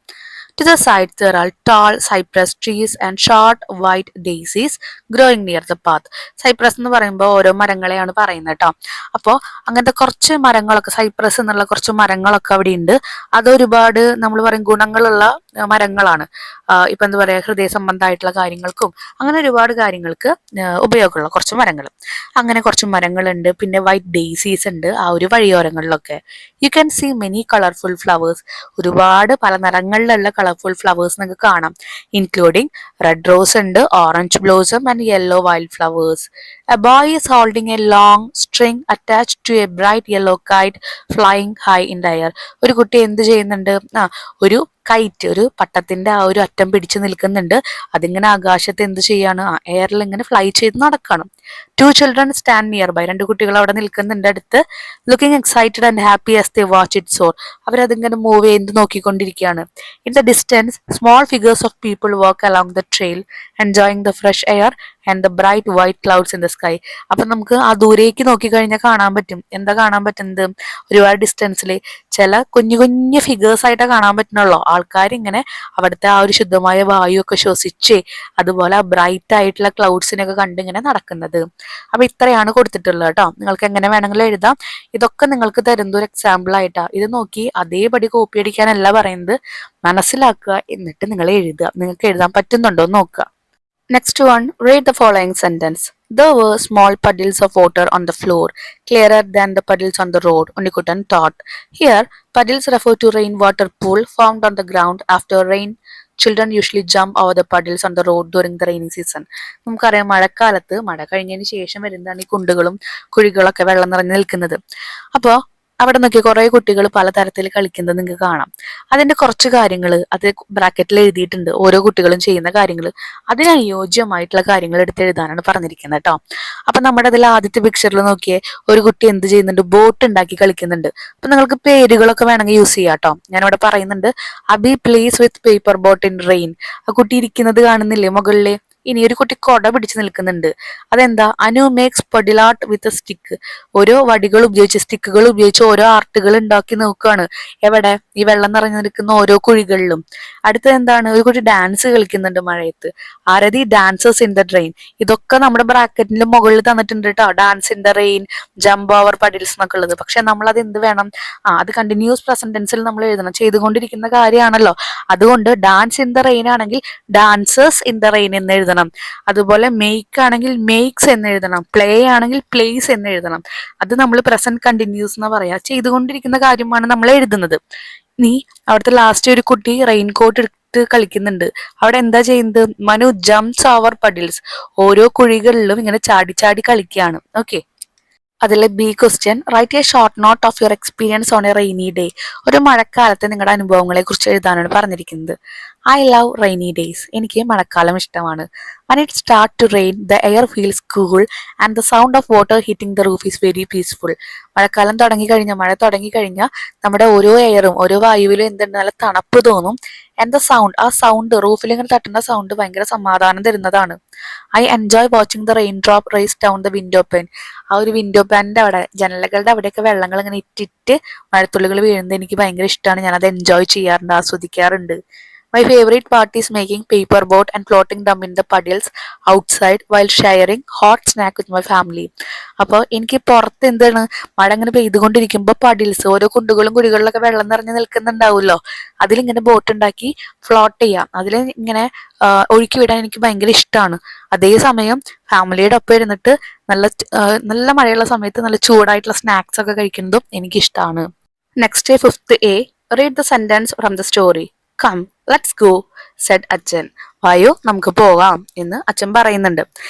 To the sides there are tall cypress trees and short white daisies growing near the path. Cyprus എന്ന് പറയുമ്പോൾ ഓരോ മരങ്ങളെയാണ് പറയുന്നത് കേട്ടോ. അപ്പോൾ അങ്ങനത്തെ കുറച്ച് മരങ്ങളൊക്കെ, സൈപ്രസ് എന്നുള്ള കുറച്ച് മരങ്ങളൊക്കെ അവിടെ ഉണ്ട്. അത് ഒരുപാട് നമ്മൾ പറയും ഗുണങ്ങളുള്ള മരങ്ങളാണ്. ഇപ്പൊ എന്താ പറയാ, ഹൃദയ സംബന്ധമായിട്ടുള്ള കാര്യങ്ങൾക്കും അങ്ങനെ ഒരുപാട് കാര്യങ്ങൾക്ക് ഉപയോഗമുള്ള കുറച്ച് മരങ്ങൾ. അങ്ങനെ കുറച്ച് മരങ്ങളുണ്ട്. പിന്നെ വൈറ്റ് ഡെയ്സീസ് ഉണ്ട് ആ ഒരു വഴിയോരങ്ങളിലൊക്കെ. You can see many colourful flowers. ഒരുപാട് പല നിറങ്ങളിലുള്ള കളർഫുൾ ഫ്ലവേഴ്സ് നിങ്ങൾക്ക് കാണാം. ഇൻക്ലൂഡിങ് റെഡ് റോസ് ഉണ്ട്, orange blossom and yellow wild flowers. A boy is holding a long string attached to a bright yellow kite flying high in the air. ഒരു കുട്ടി എന്ത് ചെയ്യുന്നുണ്ട്? ഒരു കൈറ്റ്, ഒരു പട്ടത്തിന്റെ ആ ഒരു അറ്റം പിടിച്ചു നിൽക്കുന്നുണ്ട്. അതിങ്ങനെ ആകാശത്ത് എന്ത് ചെയ്യാണ്? എയറിൽ ഇങ്ങനെ ഫ്ലൈ ചെയ്ത് നടക്കണം. Two children stand nearby. രണ്ട് കുട്ടികൾ അവിടെ നിൽക്കുന്നുണ്ട് അടുത്ത്. Looking excited and happy as they watch it soar. അവരതിങ്ങനെ മൂവ് ചെയ്ത് നോക്കിക്കൊണ്ടിരിക്കുകയാണ്. In the distance small figures of people walk along the trail enjoying the fresh air and the bright white clouds in the sky. അപ്പൊ നമുക്ക് ആ ദൂരേക്ക് നോക്കിക്കഴിഞ്ഞാൽ കാണാൻ പറ്റും. എന്താ കാണാൻ പറ്റുന്നത്? ഒരുപാട് ഡിസ്റ്റൻസിൽ ചില കുഞ്ഞു കുഞ്ഞു ഫിഗേഴ്സ് ആയിട്ടേ കാണാൻ പറ്റുന്നുള്ളൂ. ആൾക്കാർ ഇങ്ങനെ അവിടുത്തെ ആ ഒരു ശുദ്ധമായ വായു ഒക്കെ ശ്വസിച്ച് അതുപോലെ ആ ബ്രൈറ്റ് ആയിട്ടുള്ള ക്ലൗഡ്സിനൊക്കെ കണ്ടിങ്ങനെ നടക്കുന്നത്. അപ്പൊ ഇത്രയാണ് കൊടുത്തിട്ടുള്ളത് കേട്ടോ. നിങ്ങൾക്ക് എങ്ങനെ വേണമെങ്കിലും എഴുതാം. ഇതൊക്കെ നിങ്ങൾക്ക് തരുന്ന ഒരു എക്സാമ്പിൾ ആയിട്ടാ. ഇത് നോക്കി അതേപടി കോപ്പി അടിക്കാനല്ല പറയുന്നത്, മനസ്സിലാക്കുക എന്നിട്ട് നിങ്ങൾ എഴുതുക. നിങ്ങൾക്ക് എഴുതാൻ പറ്റുന്നുണ്ടോ എന്ന് നോക്കുക. Next one, read the following sentence. There were small puddles of water on the floor, clearer than the puddles on the road, Unnikutan thought. Here, puddles refer to rainwater pool formed on the ground after rain. Children usually jump over the puddles on the road during the rainy season. നമുക്കറിയാം, മഴക്കാലത്ത് മഴ കഴിഞ്ഞതിന് ശേഷം വരുന്നതാണ് ഈ കുണ്ടുകളും കുഴികളൊക്കെ വെള്ളം നിറഞ്ഞു നിൽക്കുന്നത്. അപ്പോൾ അവിടെ നോക്കി കുറെ കുട്ടികൾ പലതരത്തിൽ കളിക്കുന്നത് നിങ്ങൾക്ക് കാണാം. അതിന്റെ കുറച്ച് കാര്യങ്ങൾ അത് ബ്രാക്കറ്റിൽ എഴുതിയിട്ടുണ്ട്, ഓരോ കുട്ടികളും ചെയ്യുന്ന കാര്യങ്ങൾ. അതിനനുയോജ്യമായിട്ടുള്ള കാര്യങ്ങൾ എടുത്ത് എഴുതാനാണ് പറഞ്ഞിരിക്കുന്നത് കേട്ടോ. അപ്പൊ നമ്മുടെ അതിൽ ആദ്യത്തെ പിക്ചറിൽ നോക്കിയേ, ഒരു കുട്ടി എന്ത് ചെയ്യുന്നുണ്ട്? ബോട്ട് ഉണ്ടാക്കി കളിക്കുന്നുണ്ട്. അപ്പൊ നിങ്ങൾക്ക് പേരുകളൊക്കെ വേണമെങ്കിൽ യൂസ് ചെയ്യാം കേട്ടോ. ഞാനിവിടെ പറയുന്നുണ്ട്, അബി place with paper boat in rain. ആ കുട്ടി ഇരിക്കുന്നത് കാണുന്നില്ലേ മുകളില്? ഇനി ഒരു കുട്ടി കൊട പിടിച്ച് നിൽക്കുന്നുണ്ട്. അതെന്താ? Anu makes puddle art with stick. ഓരോ വടികൾ ഉപയോഗിച്ച്, സ്റ്റിക്കുകൾ ഉപയോഗിച്ച് ഓരോ ആർട്ടുകൾ ഉണ്ടാക്കി നോക്കുകയാണ്. എവിടെ? ഈ വെള്ളം നിറഞ്ഞു നിൽക്കുന്ന ഓരോ കുഴികളിലും. അടുത്തത് എന്താണ്? ഒരു കുട്ടി ഡാൻസ് കളിക്കുന്നുണ്ട് മഴയത്ത്. Arathi dancers in the rain. ഇതൊക്കെ നമ്മുടെ ബ്രാക്കറ്റിന്റെ മുകളിൽ തന്നിട്ടുണ്ട് കേട്ടോ. Dance in the rain, jump over puddles എന്നൊക്കെ ഉള്ളത്. പക്ഷെ നമ്മൾ അത് എന്ത് വേണം? അത് കണ്ടിന്യൂസ് പ്രസന്റ് ടെൻസിൽ നമ്മൾ എഴുതണം. ചെയ്തുകൊണ്ടിരിക്കുന്ന കാര്യമാണല്ലോ. അതുകൊണ്ട് ഡാൻസ് ഇൻ ദ റെയിൻ ആണെങ്കിൽ ഡാൻസേഴ്സ് ഇൻ ദ റെയിൻ എന്ന് എഴുതണം. അതുപോലെ മേക്ക് ആണെങ്കിൽ മേക്സ് എന്ന് എഴുതണം. പ്ലേ ആണെങ്കിൽ പ്ലേസ് എന്ന് എഴുതണം. അത് നമ്മൾ പ്രസന്റ് കണ്ടിന്യൂസ് എന്ന് പറയാ. ചെയ്തുകൊണ്ടിരിക്കുന്ന കാര്യമാണ് നമ്മൾ എഴുതുന്നത്. നീ അവിടുത്തെ ലാസ്റ്റ് ഒരു കുട്ടി റെയിൻകോട്ട് എടുത്ത് കളിക്കുന്നുണ്ട്. അവിടെ എന്താ ചെയ്യുന്നത്? Manu jumps over puddles. ഓരോ കുഴികളിലും ഇങ്ങനെ ചാടി ചാടി കളിക്കുകയാണ്. ഓക്കെ. അതിലെ B question, write a short note of your experience on a rainy day. ഒരു മഴക്കാലത്തെ നിങ്ങളുടെ അനുഭവങ്ങളെ കുറിച്ച് എഴുതാനാണ് പറഞ്ഞിരിക്കുന്നത്. I love rainy days. എനിക്ക് മഴക്കാലം ഇഷ്ടമാണ്. when it start to rain the air feels cool and the sound of water hitting the roof is very peaceful. മഴക്കാലം മഴ തുടങ്ങിക്കഴിഞ്ഞാൽ നമ്മുടെ ഓരോ എയറും ഓരോ വായുവിലും എന്തുണ്ട്? നല്ല തണുപ്പ് തോന്നും. ആൻഡ് ദ സൗണ്ട്, ആ സൗണ്ട് റൂഫിൽ ഇങ്ങനെ തട്ടുന്ന സൗണ്ട് ഭയങ്കര സമാധാനം തരുന്നതാണ്. I enjoy watching the rain drop race down the window pane. ആ ഒരു വിൻഡോ പാനിന്റെ അവിടെ, ജനലുകളുടെ അവിടെയൊക്കെ വെള്ളങ്ങൾ ഇങ്ങനെ ഇറ്റിറ്റ് മഴത്തുള്ളികൾ വീഴുന്നത് എനിക്ക് ഭയങ്കര ഇഷ്ടമാണ്. ഞാനത് എൻജോയ് ചെയ്യാറുണ്ട്, ആസ്വദിക്കാറുണ്ട്. My favorite part is making paper boat and floating them in the puddles outside while sharing hot snack with my family. അപ്പോൾ എനിക്ക് പുറത്ത് എന്താണ്, മഴ ഇങ്ങനെ പെയ്തുകൊണ്ടിരിക്കുമ്പോൾ പഡിൽസ്, ഓരോ കുണ്ടുകളും കുഴികളിലൊക്കെ വെള്ളം നിറഞ്ഞു നിൽക്കുന്നുണ്ടാവുമല്ലോ, അതിലിങ്ങനെ ബോട്ട് ഉണ്ടാക്കി ഫ്ലോട്ട് ചെയ്യാം. അതിൽ ഇങ്ങനെ ഒഴുക്കി വിടാൻ എനിക്ക് ഭയങ്കര ഇഷ്ടമാണ്. അതേസമയം ഫാമിലിയുടെ ഒപ്പം ഇരുന്നിട്ട് നല്ല മഴയുള്ള സമയത്ത് നല്ല ചൂടായിട്ടുള്ള സ്നാക്സ് ഒക്കെ കഴിക്കുന്നതും എനിക്കിഷ്ടമാണ്. Next, fifth A, read the sentence from the story. Come let's go said achan. വായോ നമുക്ക് പോകാം എന്ന് അച്ഛൻ പറയുന്നുണ്ട്.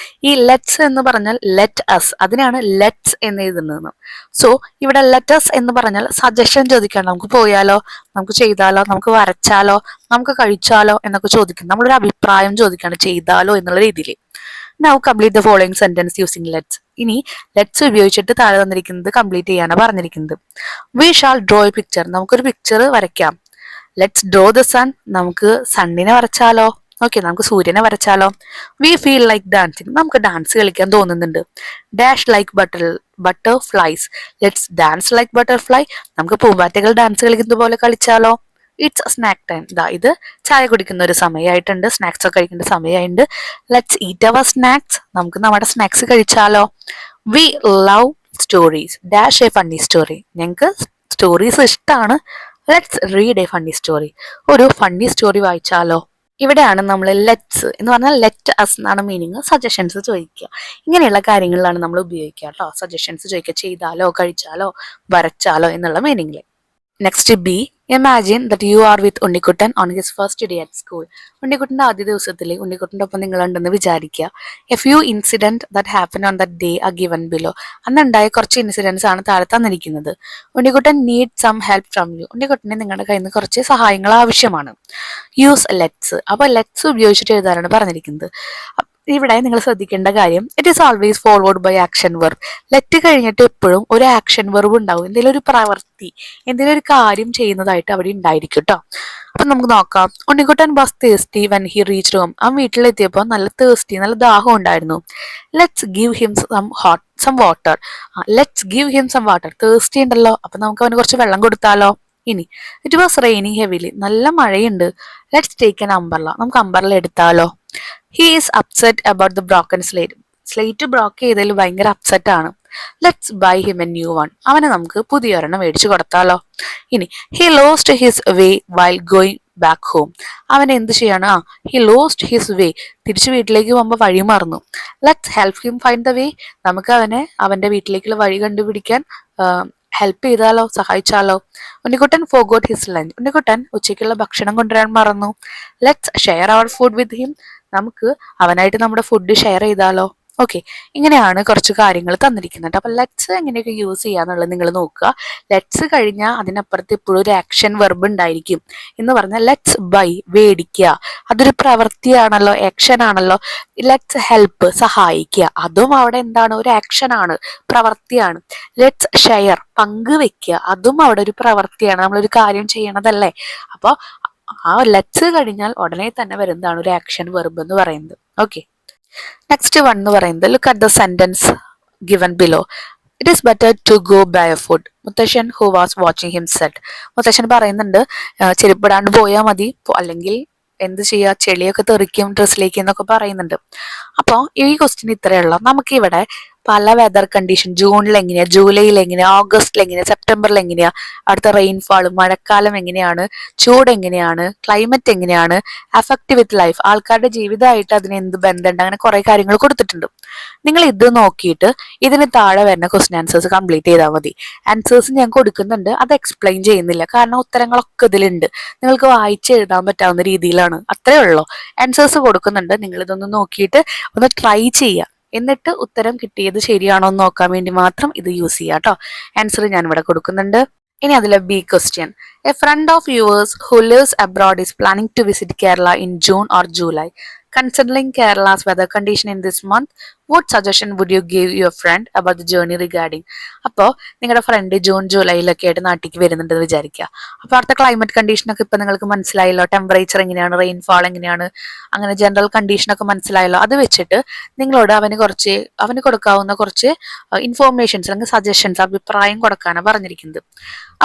ഈ ലെറ്റ്സ് എന്ന് പറഞ്ഞാൽ ലെറ്റ് അസ്, അതിനാണ് ലെറ്റ്സ് എന്ന് എഴുതുന്നത്. സോ ഇവിടെ ലെറ്റസ് എന്ന് പറഞ്ഞാൽ സജഷൻ ചോദിക്കാണ്. നമുക്ക് പോയാലോ, നമുക്ക് ചെയ്താലോ, നമുക്ക് വരച്ചാലോ, നമുക്ക് കഴിച്ചാലോ എന്നൊക്കെ ചോദിക്കും. നമ്മളൊരു അഭിപ്രായം ചോദിക്കാണ്, ചെയ്താലോ എന്നുള്ള രീതിയിൽ. Now complete the following sentence using let's. ഇനി ലെറ്റ്സ് ഉപയോഗിച്ചിട്ട് താഴെ തന്നിരിക്കുന്നത് കംപ്ലീറ്റ് ചെയ്യാനാണ് പറഞ്ഞിരിക്കുന്നത്. We shall draw a picture. നമുക്കൊരു പിക്ചർ വരയ്ക്കാം. Let's draw the sun. നമുക്ക് സണ്ണിനെ വരച്ചാലോ? ഓക്കെ, നമുക്ക് സൂര്യനെ വരച്ചാലോ? We feel like dancing. നമുക്ക് ഡാൻസ് കളിക്കാൻ തോന്നുന്നുണ്ട്. Dash like butterflies. Let's dance like butterfly. നമുക്ക് പൂമ്പാറ്റകൾ ഡാൻസ് കളിക്കുന്ന പോലെ കളിച്ചാലോ? It's snack time. ഇത് ചായ കുടിക്കുന്ന ഒരു സമയമായിട്ടുണ്ട്, സ്നാക്സ് ഒക്കെ കഴിക്കേണ്ട സമയമായിട്ടുണ്ട്. Let's eat our snacks. നമുക്ക് നമ്മുടെ സ്നാക്സ് കഴിച്ചാലോ? We love stories. Dash a funny story. ഞങ്ങൾക്ക് സ്റ്റോറീസ് ഇഷ്ടമാണ്, let's read a funny story. ഒരു ഫണ്ണി സ്റ്റോറി വായിച്ചാലോ? ഇവിടെയാണ് നമ്മൾ ലെറ്റ്സ് എന്ന് പറഞ്ഞാൽ ലെറ്റ് അസ് എന്നാണ് മീനിങ്. സജഷൻസ് ചോദിക്കുക, ഇങ്ങനെയുള്ള കാര്യങ്ങളിലാണ് നമ്മൾ ഉപയോഗിക്കുക കേട്ടോ. സജഷൻസ് ചോദിക്കുക, ചെയ്താലോ, കഴിച്ചാലോ, വരച്ചാലോ എന്നുള്ള മീനിങ്ങിൽ. Next B, imagine that you are with Unnikuttan on his first day at school. ഉണ്ണിക്കുട്ടൻ്റെ ആദ്യ ദിവസത്തിൽ ഉണ്ണിക്കുട്ടൻ്റെ ഒപ്പം നിങ്ങളുണ്ടെന്ന് വിചാരിക്കുക. A few incident that happen on that day are given below. അന്നുണ്ടായ കുറച്ച് ഇൻസിഡൻസ് ആണ് താഴെ തന്നിരിക്കുന്നത്. Unnikuttan need some help from you. ഉണ്ണിക്കുട്ടന് നിങ്ങളുടെ കയ്യിൽ നിന്ന് കുറച്ച് സഹായങ്ങൾ ആവശ്യമാണ്. Use let's. അപ്പോൾ ലെറ്റ്സ് ഉപയോഗിച്ചിട്ട് എഴുതാനാണ് പറഞ്ഞിരിക്കുന്നത്. ഇവിടെ നിങ്ങൾ ശ്രദ്ധിക്കേണ്ട കാര്യം, it is always forward by action verb. Let കഴിഞ്ഞിട്ട് എപ്പോഴും ഒരു ആക്ഷൻ വെർബ് ഉണ്ടാവും. എന്തെങ്കിലും ഒരു പ്രവൃത്തി, എന്തെങ്കിലും ഒരു കാര്യം ചെയ്യുന്നതായിട്ട് അവിടെ ഉണ്ടായിരിക്കും കേട്ടോ. അപ്പൊ നമുക്ക് നോക്കാം. Unnikuttan was thirsty when he reach home. അവൻ വീട്ടിലെത്തിയപ്പോൾ നല്ല തേഴ്സ്റ്റി, നല്ല ദാഹം ഉണ്ടായിരുന്നു. Let's give him some water. Let's give him some water. Thirsty ഉണ്ടല്ലോ, അപ്പൊ നമുക്ക് അവന് കുറച്ച് വെള്ളം കൊടുത്താലോ? ഇനി ഇറ്റ് വാസ് റെയിനിങ് ഹെവിലി. നല്ല മഴയുണ്ട്. Let's take an umbrella. നമുക്ക് അംബർല എടുത്താലോ? He is upset about the broken slate. Slate broke ചെയ്തതിൽ ഭയങ്കര അപ്സെറ്റ് ആണ്. Let's buy him a new one. അവനെ നമുക്ക് പുതിയൊരെണ്ണം മേടിച്ചു കൊടുത്താലോ? ഇനി he lost his way while going back home. അവൻ എന്ത് ചെയ്യാണ്? He lost his way. തിരിച്ചു വീട്ടിലേക്ക് പോകുമ്പോൾ വഴി മറന്നു. Let's help him find the way. നമുക്ക് അവനെ അവന്റെ വീട്ടിലേക്കുള്ള വഴി കണ്ടുപിടിക്കാൻ ഹെൽപ്പ് ചെയ്താലോ, സഹായിച്ചാലോ? Unnikuttan forgot his lunch. Unnikuttan ഉച്ചയ്ക്കുള്ള ഭക്ഷണം കൊണ്ടുവരാൻ മറന്നു. Let's share our food with him. നമുക്ക് അവനായിട്ട് നമ്മുടെ ഫുഡ് ഷെയർ ചെയ്താലോ? ഓക്കെ, ഇങ്ങനെയാണ് കുറച്ച് കാര്യങ്ങൾ തന്നിരിക്കുന്നത്. അപ്പൊ ലെറ്റ്സ് എങ്ങനെയൊക്കെ യൂസ് ചെയ്യാന്നുള്ളത് നിങ്ങൾ നോക്കുക. ലെറ്റ്സ് കഴിഞ്ഞാൽ അതിനപ്പുറത്ത് ഇപ്പോഴും ഒരു ആക്ഷൻ വെർബ് ഉണ്ടായിരിക്കും. എന്ന് പറഞ്ഞാൽ ലെറ്റ്സ് ബൈ, മേടിക്കുക, അതൊരു പ്രവൃത്തിയാണല്ലോ, ആക്ഷൻ ആണല്ലോ. ലെറ്റ്സ് ഹെൽപ്പ്, സഹായിക്കുക, അതും അവിടെ എന്താണ്? ഒരു ആക്ഷൻ ആണ്, പ്രവൃത്തിയാണ്. ലെറ്റ്സ് ഷെയർ, പങ്കുവെക്കുക, അതും അവിടെ ഒരു പ്രവൃത്തിയാണ്, നമ്മളൊരു കാര്യം ചെയ്യണതല്ലേ. അപ്പോൾ ആ ലെറ്റ്സ് കഴിഞ്ഞാൽ ഉടനെ തന്നെ വരുന്നതാണ് ഒരു ആക്ഷൻ വെർബ് എന്ന് പറയുന്നത്. ഓക്കെ, നെക്സ്റ്റ് വൺ എന്ന് പറയുന്നത് look at the sentence given below. It is better to go barefoot. Muthashan who was watching him said. മുത്തശ്ശൻ പറയുന്നുണ്ട് ചെരുപ്പിടാണ്ട് പോയാൽ മതി, അല്ലെങ്കിൽ എന്ത് ചെയ്യുക, ചെളിയൊക്കെ തെറിക്കും ഡ്രസ്സിലേക്ക് എന്നൊക്കെ പറയുന്നുണ്ട്. അപ്പോൾ ഈ ക്വസ്റ്റ്യൻ ഇത്രയുള്ള. നമുക്കിവിടെ പല വെതർ കണ്ടീഷൻ, ജൂണിൽ എങ്ങനെയാ, ജൂലൈയിൽ എങ്ങനെയാ, ഓഗസ്റ്റിൽ എങ്ങനെയാ, സെപ്റ്റംബറിൽ എങ്ങനെയാ, അടുത്ത റെയിൻഫാൾ, മഴക്കാലം എങ്ങനെയാണ്, ചൂട് എങ്ങനെയാണ്, ക്ലൈമറ്റ് എങ്ങനെയാണ്, അഫക്റ്റ് വിത്ത് ലൈഫ്, ആൾക്കാരുടെ ജീവിതമായിട്ട് അതിന് എന്ത് ബന്ധമുണ്ട്, അങ്ങനെ കുറെ കാര്യങ്ങൾ കൊടുത്തിട്ടുണ്ട്. നിങ്ങൾ ഇത് നോക്കിയിട്ട് ഇതിന് താഴെ വരുന്ന ക്വസ്റ്റ്യൻ ആൻസേഴ്സ് കംപ്ലീറ്റ് ചെയ്താൽ മതി. ആൻസേഴ്സ് ഞാൻ കൊടുക്കുന്നുണ്ട്, അത് എക്സ്പ്ലെയിൻ ചെയ്യുന്നില്ല, കാരണം ഉത്തരങ്ങളൊക്കെ ഇതിലുണ്ട്. നിങ്ങൾക്ക് വായിച്ച് എഴുതാൻ പറ്റാവുന്ന രീതിയിലാണ്, അത്രേ ഉള്ളൂ. ആൻസേഴ്സ് കൊടുക്കുന്നുണ്ട്, നിങ്ങൾ ഇതൊന്ന് നോക്കിയിട്ട് ഒന്ന് ട്രൈ ചെയ്യുക. എന്നിട്ട് ഉത്തരം കിട്ടിയത് ശരിയാണോ എന്ന് നോക്കാൻ വേണ്ടി മാത്രം ഇത് യൂസ് ചെയ്യാം കേട്ടോ. ആൻസർ ഞാൻ ഇവിടെ കൊടുക്കുന്നുണ്ട്. ഇനി അതിലെ B question, a friend of yours who lives abroad is planning to visit Kerala in June or July. Considering Kerala's weather condition in this month, what suggestion would you give your friend about the journey regarding? അപ്പോൾ നിങ്ങളുടെ front June ജൂലൈയിലൊക്കെ ആയിട്ട് നാട്ടിലേക്ക് വരുന്നുണ്ടെന്ന് വിചാരിക്കുക. അപ്പോൾ അവിടുത്തെ climate കണ്ടീഷനൊക്കെ ഇപ്പം നിങ്ങൾക്ക് മനസ്സിലായല്ലോ, ടെമ്പറേച്ചർ എങ്ങനെയാണ്, റെയിൻഫാൾ എങ്ങനെയാണ്, അങ്ങനെ ജനറൽ കണ്ടീഷനൊക്കെ മനസ്സിലായല്ലോ. അത് വെച്ചിട്ട് നിങ്ങളോട് അവന് കൊടുക്കാവുന്ന കുറച്ച് ഇൻഫോർമേഷൻസ് അല്ലെങ്കിൽ സജഷൻസ്, അഭിപ്രായം കൊടുക്കാനാണ് പറഞ്ഞിരിക്കുന്നത്.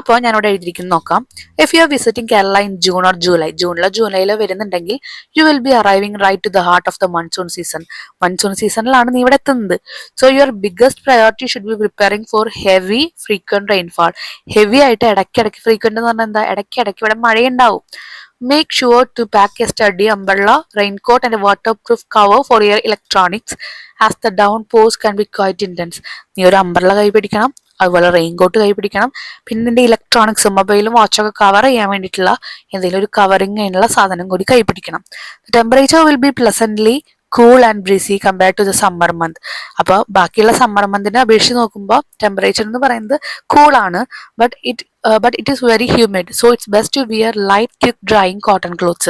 അപ്പോൾ ഞാനിവിടെ എഴുതിയിരിക്കുന്നു നോക്കാം. If you are visiting Kerala in June or July, ജൂണിലോ വരുന്നുണ്ടെങ്കിൽ you will be arriving right to the heart of the monsoon season. Monsoon സീസണിലാണ് നീ ഇവിടെ എത്തുന്നത്. So your biggest priority should be preparing for heavy frequent rainfall. Heavy ആയിട്ട് ഇടയ്ക്കിടയ്ക്ക്, frequent എന്ന് പറഞ്ഞാൽ എന്താ, ഇടയ്ക്കിടയ്ക്ക് ഇവിടെ മഴയുണ്ടാവും. Make sure to pack a sturdy umbrella, raincoat and a waterproof cover for your electronics as the downpours can be quite intense. നീ ഒരു umbrella കൈ പിടിക്കണം, അതുപോലെ റെയിൻകോട്ട് കൈ പിടിക്കണം. പിന്നെ നിന്റെ ഇലക്ട്രോണിക്സ്, മൊബൈലും വാച്ചൊക്കെ കവർ ചെയ്യാൻ വേണ്ടിയിട്ടുള്ള എന്തെങ്കിലും ഒരു കവറിങ് അതിനുള്ള സാധനം കൂടി കൈ പിടിക്കണം. Temperature will be pleasantly cool and breezy compared to the summer month. അപ്പോൾ ബാക്കിയുള്ള സമ്മർ മന്തിനെ അപേക്ഷിച്ച് നോക്കുമ്പോൾ ടെമ്പറേച്ചർ എന്ന് പറയുന്നത് കൂളാണ്, but it is very humid, so it's best to wear light quick drying cotton clothes.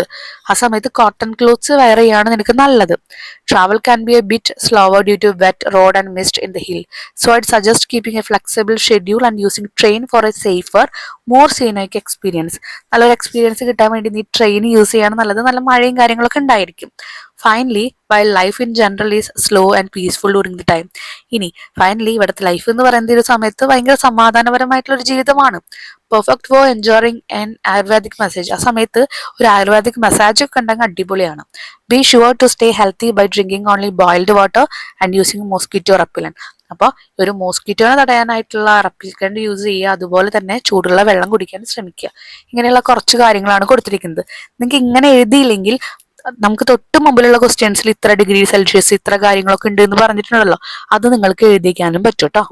ആ സമയത്ത് കോട്ടൺ ക്ലോത്ത്സ് വെയർ ചെയ്യാണ് നിനക്ക് നല്ലത്. Travel can be a bit slower due to wet road and mist in the hill, so I'd suggest keeping a flexible schedule and using train for a safer, more scenic experience. നല്ലൊരു experience കിട്ടാൻ വേണ്ടി നീ train use ചെയ്യാണ് നല്ലത്. നല്ല മഴയും കാര്യങ്ങളൊക്കെ ഉണ്ടായിരിക്കും. Finally, while life in general is slow and peaceful during the time. ഇനി ഫൈനലി ഇവിടുത്തെ ലൈഫ് എന്ന് പറയുന്ന ഒരു സമയത്ത് ഭയങ്കര സമാധാനപരമായിട്ടുള്ള ഒരു ജീവിതമാണ്. Perfect for enjoying an Ayurvedic massage. ആ സമയത്ത് ഒരു ആയുർവേദിക് മസാജ് ഒക്കെ ഉണ്ടെങ്കിൽ അടിപൊളിയാണ്. Be sure to stay healthy by drinking only boiled water and using mosquito repellent. അപ്പോൾ ഒരു മോസ്കിറ്റോനെ തടയാനായിട്ടുള്ള റെപ്ലിക്കൻ്റ് യൂസ് ചെയ്യുക, അതുപോലെ തന്നെ ചൂടുള്ള വെള്ളം കുടിക്കാൻ ശ്രമിക്കുക. ഇങ്ങനെയുള്ള കുറച്ച് കാര്യങ്ങളാണ് കൊടുത്തിരിക്കുന്നത്. നിങ്ങൾക്ക് ഇങ്ങനെ എഴുതിയില്ലെങ്കിൽ നമുക്ക് തൊട്ട് മുമ്പിലുള്ള ക്വസ്റ്റ്യൻസിൽ ഇത്ര ഡിഗ്രി സെൽഷ്യസ് ഇത്ര കാര്യങ്ങളൊക്കെ ഉണ്ട് എന്ന് പറഞ്ഞിട്ടുണ്ടല്ലോ, അത് നിങ്ങൾക്ക് എഴുതിക്കാനും പറ്റും കേട്ടോ.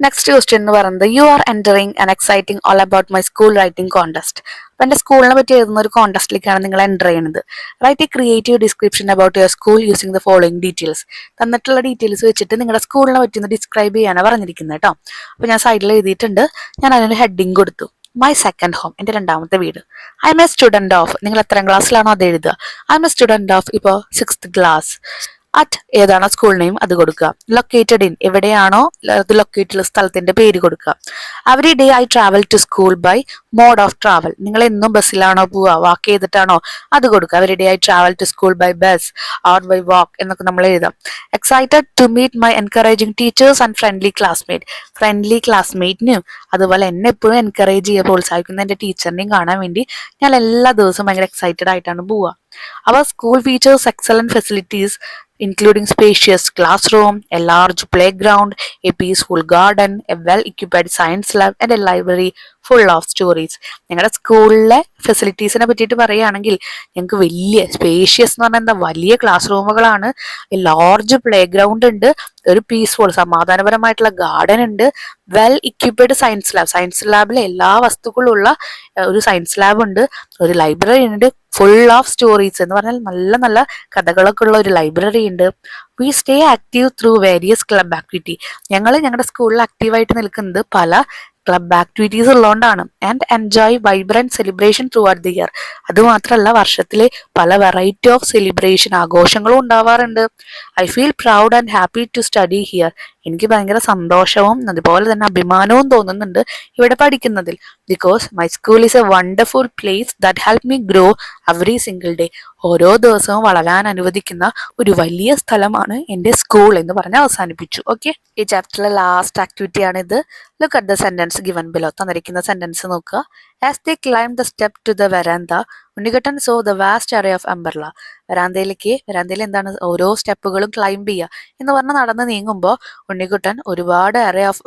നെക്സ്റ്റ് ക്വസ്റ്റ്യൻ എന്ന് പറയുന്നത് you are entering an exciting all about my school writing contest. അപ്പം എൻ്റെ സ്കൂളിനെ പറ്റി എഴുതുന്ന ഒരു കോൺടെസ്റ്റിലേക്കാണ് നിങ്ങൾ എൻ്റർ ചെയ്യുന്നത്. Write a creative description about your school using the following details. തന്നിട്ടുള്ള ഡീറ്റെയിൽസ് വെച്ചിട്ട് നിങ്ങളുടെ സ്കൂളിനെ പറ്റി ഒന്ന് ഡിസ്ക്രൈബ് ചെയ്യാനാണ് പറഞ്ഞിരിക്കുന്നത് കേട്ടോ. അപ്പോൾ ഞാൻ സൈഡിൽ എഴുതിയിട്ടുണ്ട്. ഞാൻ അതിനൊരു ഹെഡിങ് കൊടുത്തു, മൈ സെക്കൻഡ് ഹോം, എൻ്റെ രണ്ടാമത്തെ വീട്. I M A student of, നിങ്ങൾ എത്രാം ക്ലാസ്സിലാണോ അത് എഴുതുക. I M A student of ഇപ്പോൾ 6th ക്ലാസ്. അറ്റ് ഏതാണോ സ്കൂൾ നെയിം അത് കൊടുക്കുക. ലൊക്കേറ്റഡ് ഇൻ, എവിടെയാണോ അത് ലൊക്കേറ്റുള്ള സ്ഥലത്തിന്റെ പേര് കൊടുക്കുക. Every day I travel to school by mode of travel, നിങ്ങൾ എന്നും ബസ്സിലാണോ പോവുക, വാക്ക് ചെയ്തിട്ടാണോ അത് കൊടുക്കുക. Every day I travel to school by bus or by walk എന്നൊക്കെ നമ്മൾ എഴുതാം. Excited to meet my encouraging teachers and friendly classmate, friendly ക്ലാസ്മേറ്റിനും അതുപോലെ എന്നെ എപ്പോഴും എൻകറേജ് ചെയ്യുക പ്രോത്സാഹിക്കുന്ന എൻ്റെ ടീച്ചറിനെയും കാണാൻ വേണ്ടി ഞാൻ എല്ലാ ദിവസവും ഭയങ്കര എക്സൈറ്റഡ് ആയിട്ടാണ് പോവുക. Our school features excellent facilities including spacious classroom, a large playground, a peaceful garden, a well-equipped science lab and a library full of stories. നിങ്ങളുടെ സ്കൂളിലെ ഫെസിലിറ്റീസിനെ പറ്റിയിട്ട് പറയുകയാണെങ്കിൽ ഞങ്ങൾക്ക് വലിയ സ്പേഷ്യസ് എന്ന് പറഞ്ഞാൽ എന്താ, വലിയ ക്ലാസ് റൂമുകളാണ്, ലാർജ് പ്ലേ ഗ്രൗണ്ട് ഉണ്ട്, ഒരു പീസ്ഫുൾ സമാധാനപരമായിട്ടുള്ള ഗാർഡൻ ഉണ്ട്, വെൽ ഇക്വിപ്ഡ് സയൻസ് ലാബിലെ എല്ലാ വസ്തുക്കളും ഉള്ള ഒരു സയൻസ് ലാബ് ഉണ്ട്, ഒരു ലൈബ്രറി ഉണ്ട്, ഫുൾ ഓഫ് സ്റ്റോറീസ് എന്ന് പറഞ്ഞാൽ നല്ല നല്ല കഥകളൊക്കെ ഉള്ള ഒരു ലൈബ്രറി ഉണ്ട്. We stay active through various club activity, ഞങ്ങൾ ഞങ്ങളുടെ സ്കൂളിൽ ആക്റ്റീവായിട്ട് നിൽക്കുന്നത് പല ക്ലബ് ആക്ടിവിറ്റീസ് ഉള്ളതുകൊണ്ടാണ്. And enjoy vibrant celebration throughout the year, അതുമാത്രമല്ല വർഷത്തിലെ പല വെറൈറ്റി ഓഫ് സെലിബ്രേഷൻ ആഘോഷങ്ങളും ഉണ്ടാവാറുണ്ട്. I feel proud and happy to study here, എനിക്ക് ഭയങ്കര സന്തോഷവും അതുപോലെ തന്നെ അഭിമാനവും തോന്നുന്നുണ്ട് ഇവിടെ പഠിക്കുന്നതിൽ. Because my school is a wonderful place that help me grow every single day, ഓരോ ദിവസവും വളരാൻ അനുവദിക്കുന്ന ഒരു വലിയ സ്ഥലമാണ് എൻ്റെ സ്കൂൾ എന്ന് പറഞ്ഞ് അവസാനിപ്പിച്ചു. ഓക്കെ, ഈ ചാപ്റ്ററിലെ ലാസ്റ്റ് ആക്ടിവിറ്റി ആണിത്. Look at the sentence given below, തന്നിരിക്കുന്ന സെന്റൻസ് നോക്കുക. As they climb the step to the veranda, Unnikuttan saw the vast array of umbrella. വെരാന്തയിൽ എന്താണ്, ഓരോ സ്റ്റെപ്പുകളും ക്ലൈംബ് ചെയ്യുക എന്ന് പറഞ്ഞാൽ നടന്ന് നീങ്ങുമ്പോൾ ഉണ്ണിക്കുട്ടൻ ഒരുപാട്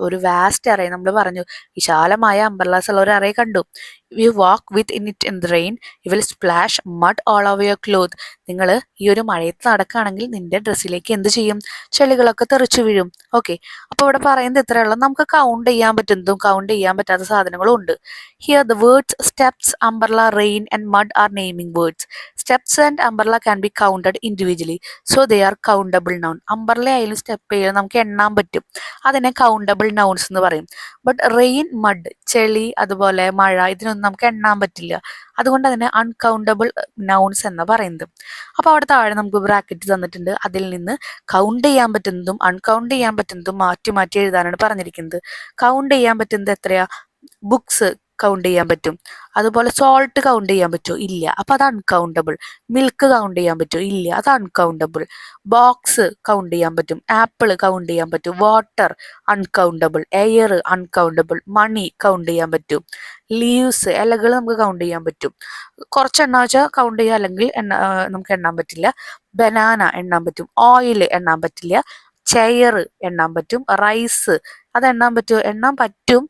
ഒരു വാസ്റ്റ് അറേ, നമ്മൾ പറഞ്ഞു വിശാലമായ അംബ്രലാസ് ഉള്ള ഒരു അറേ കണ്ടു. You walk with in it in the rain, you will splash mud all over your cloth. നിങ്ങൾ ഈ ഒരു മഴയത്ത് നടക്കുകയാണെങ്കിൽ നിന്റെ ഡ്രസ്സിലേക്ക് എന്ത് ചെയ്യും, ചെളികളൊക്കെ തെറിച്ചു വീഴും. ഓക്കെ, അപ്പോൾ ഇവിടെ പറയുന്നത് ഇത്രയുള്ള, നമുക്ക് കൗണ്ട് ചെയ്യാൻ പറ്റുന്നതും കൗണ്ട് ചെയ്യാൻ പറ്റാത്ത സാധനങ്ങളും ഉണ്ട്. Here the words steps, umbrella, rain and mud are naming words. Steps and umbrella can be counted individually, so they are countable noun. അംബ്രല ആയാലും സ്റ്റെപ്പ് ആയാലും നമുക്ക് എണ്ണാൻ പറ്റും, അതിനെ കൗണ്ടബിൾ നൗൺസ് എന്ന് പറയും. ബട്ട് റെയിൻ, മഡ്, ചെളി, അതുപോലെ മഴ, ഇതിനൊന്നും നമുക്ക് എണ്ണാൻ പറ്റില്ല, അതുകൊണ്ട് അതിനെ അൺകൗണ്ടബിൾ നൗൺസ് എന്ന് പറയുന്നത്. അപ്പോൾ അവിടെ താഴെ നമുക്ക് ബ്രാക്കറ്റ് തന്നിട്ടുണ്ട്, അതിൽ നിന്ന് കൗണ്ട് ചെയ്യാൻ പറ്റുന്നതും അൺകൗണ്ട് ചെയ്യാൻ പറ്റുന്നതും മാറ്റി മാറ്റി എഴുതാനാണ് പറഞ്ഞിരിക്കുന്നത്. കൗണ്ട് ചെയ്യാൻ പറ്റുന്നത് എത്രയാ, ബുക്സ് കൗണ്ട് ചെയ്യാൻ പറ്റും, അതുപോലെ സോൾട്ട് കൗണ്ട് ചെയ്യാൻ പറ്റുമോ, ഇല്ല, അപ്പൊ അത് അൺകൗണ്ടബിൾ. മിൽക്ക് കൗണ്ട് ചെയ്യാൻ പറ്റുമോ, ഇല്ല, അത് അൺകൗണ്ടബിൾ. ബോക്സ് കൗണ്ട് ചെയ്യാൻ പറ്റും, ആപ്പിൾ കൗണ്ട് ചെയ്യാൻ പറ്റും, വാട്ടർ അൺകൗണ്ടബിൾ, എയർ അൺകൗണ്ടബിൾ, മണി കൗണ്ട് ചെയ്യാൻ പറ്റും, ലീവ്സ് ഇലകൾ നമുക്ക് കൗണ്ട് ചെയ്യാൻ പറ്റും. കുറച്ചെണ്ണ വെച്ചാൽ കൗണ്ട് ചെയ്യാം, അല്ലെങ്കിൽ നമുക്ക് എണ്ണാൻ പറ്റില്ല. ബനാന എണ്ണാൻ പറ്റും, ഓയിൽ എണ്ണാൻ പറ്റില്ല, ചെയർ എണ്ണാൻ പറ്റും, റൈസ് അത് എണ്ണാൻ പറ്റുമോ, എണ്ണാൻ പറ്റും,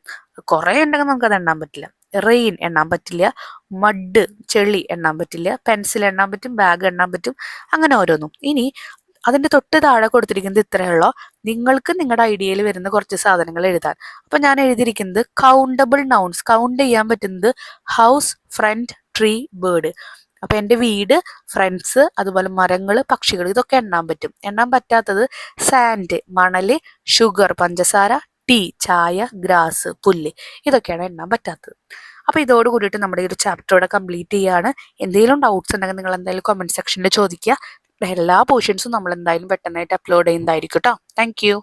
കുറെ ഉണ്ടെങ്കിൽ നമുക്ക് അത് എണ്ണാൻ പറ്റില്ല. റെയിൻ എണ്ണാൻ പറ്റില്ല, മഡ് ചെളി എണ്ണാൻ പറ്റില്ല, പെൻസിൽ എണ്ണാൻ പറ്റും, ബാഗ് എണ്ണാൻ പറ്റും, അങ്ങനെ ഓരോന്നും. ഇനി അതിന്റെ തൊട്ട് താഴെ കൊടുത്തിരിക്കുന്നത് ഇത്രയുള്ള, നിങ്ങൾക്ക് നിങ്ങളുടെ ഐഡിയയിൽ വരുന്ന കുറച്ച് സാധനങ്ങൾ എഴുതാൻ. അപ്പൊ ഞാൻ എഴുതിയിരിക്കുന്നത് കൗണ്ടബിൾ നൗൺസ്, കൗണ്ട് ചെയ്യാൻ പറ്റുന്നത് ഹൗസ്, ഫ്രണ്ട്, ട്രീ, ബേർഡ്. അപ്പൊ എൻ്റെ വീട്, ഫ്രണ്ട്സ്, അതുപോലെ മരങ്ങൾ, പക്ഷികൾ, ഇതൊക്കെ എണ്ണാൻ പറ്റും. എണ്ണാൻ പറ്റാത്തത് സാൻഡ്, മണല്, ഷുഗർ, പഞ്ചസാര, ടീ, ചായ, ഗ്രാസ്, പുല്ല്, ഇതൊക്കെയാണ് എണ്ണാൻ പറ്റാത്തത്. അപ്പൊ ഇതോട് കൂടിയിട്ട് നമ്മുടെ ഈ ഒരു ചാപ്റ്റർ ഇവിടെ കംപ്ലീറ്റ് ചെയ്യാണ്. എന്തെങ്കിലും ഡൗട്ട്സ് ഉണ്ടെങ്കിൽ നിങ്ങൾ എന്തായാലും കമന്റ് സെക്ഷനിൽ ചോദിക്കുക. എല്ലാ പോർഷൻസും നമ്മൾ എന്തായാലും പെട്ടെന്നായിട്ട് അപ്ലോഡ് ചെയ്യുന്നതായിരിക്കും കേട്ടോ. Thank you.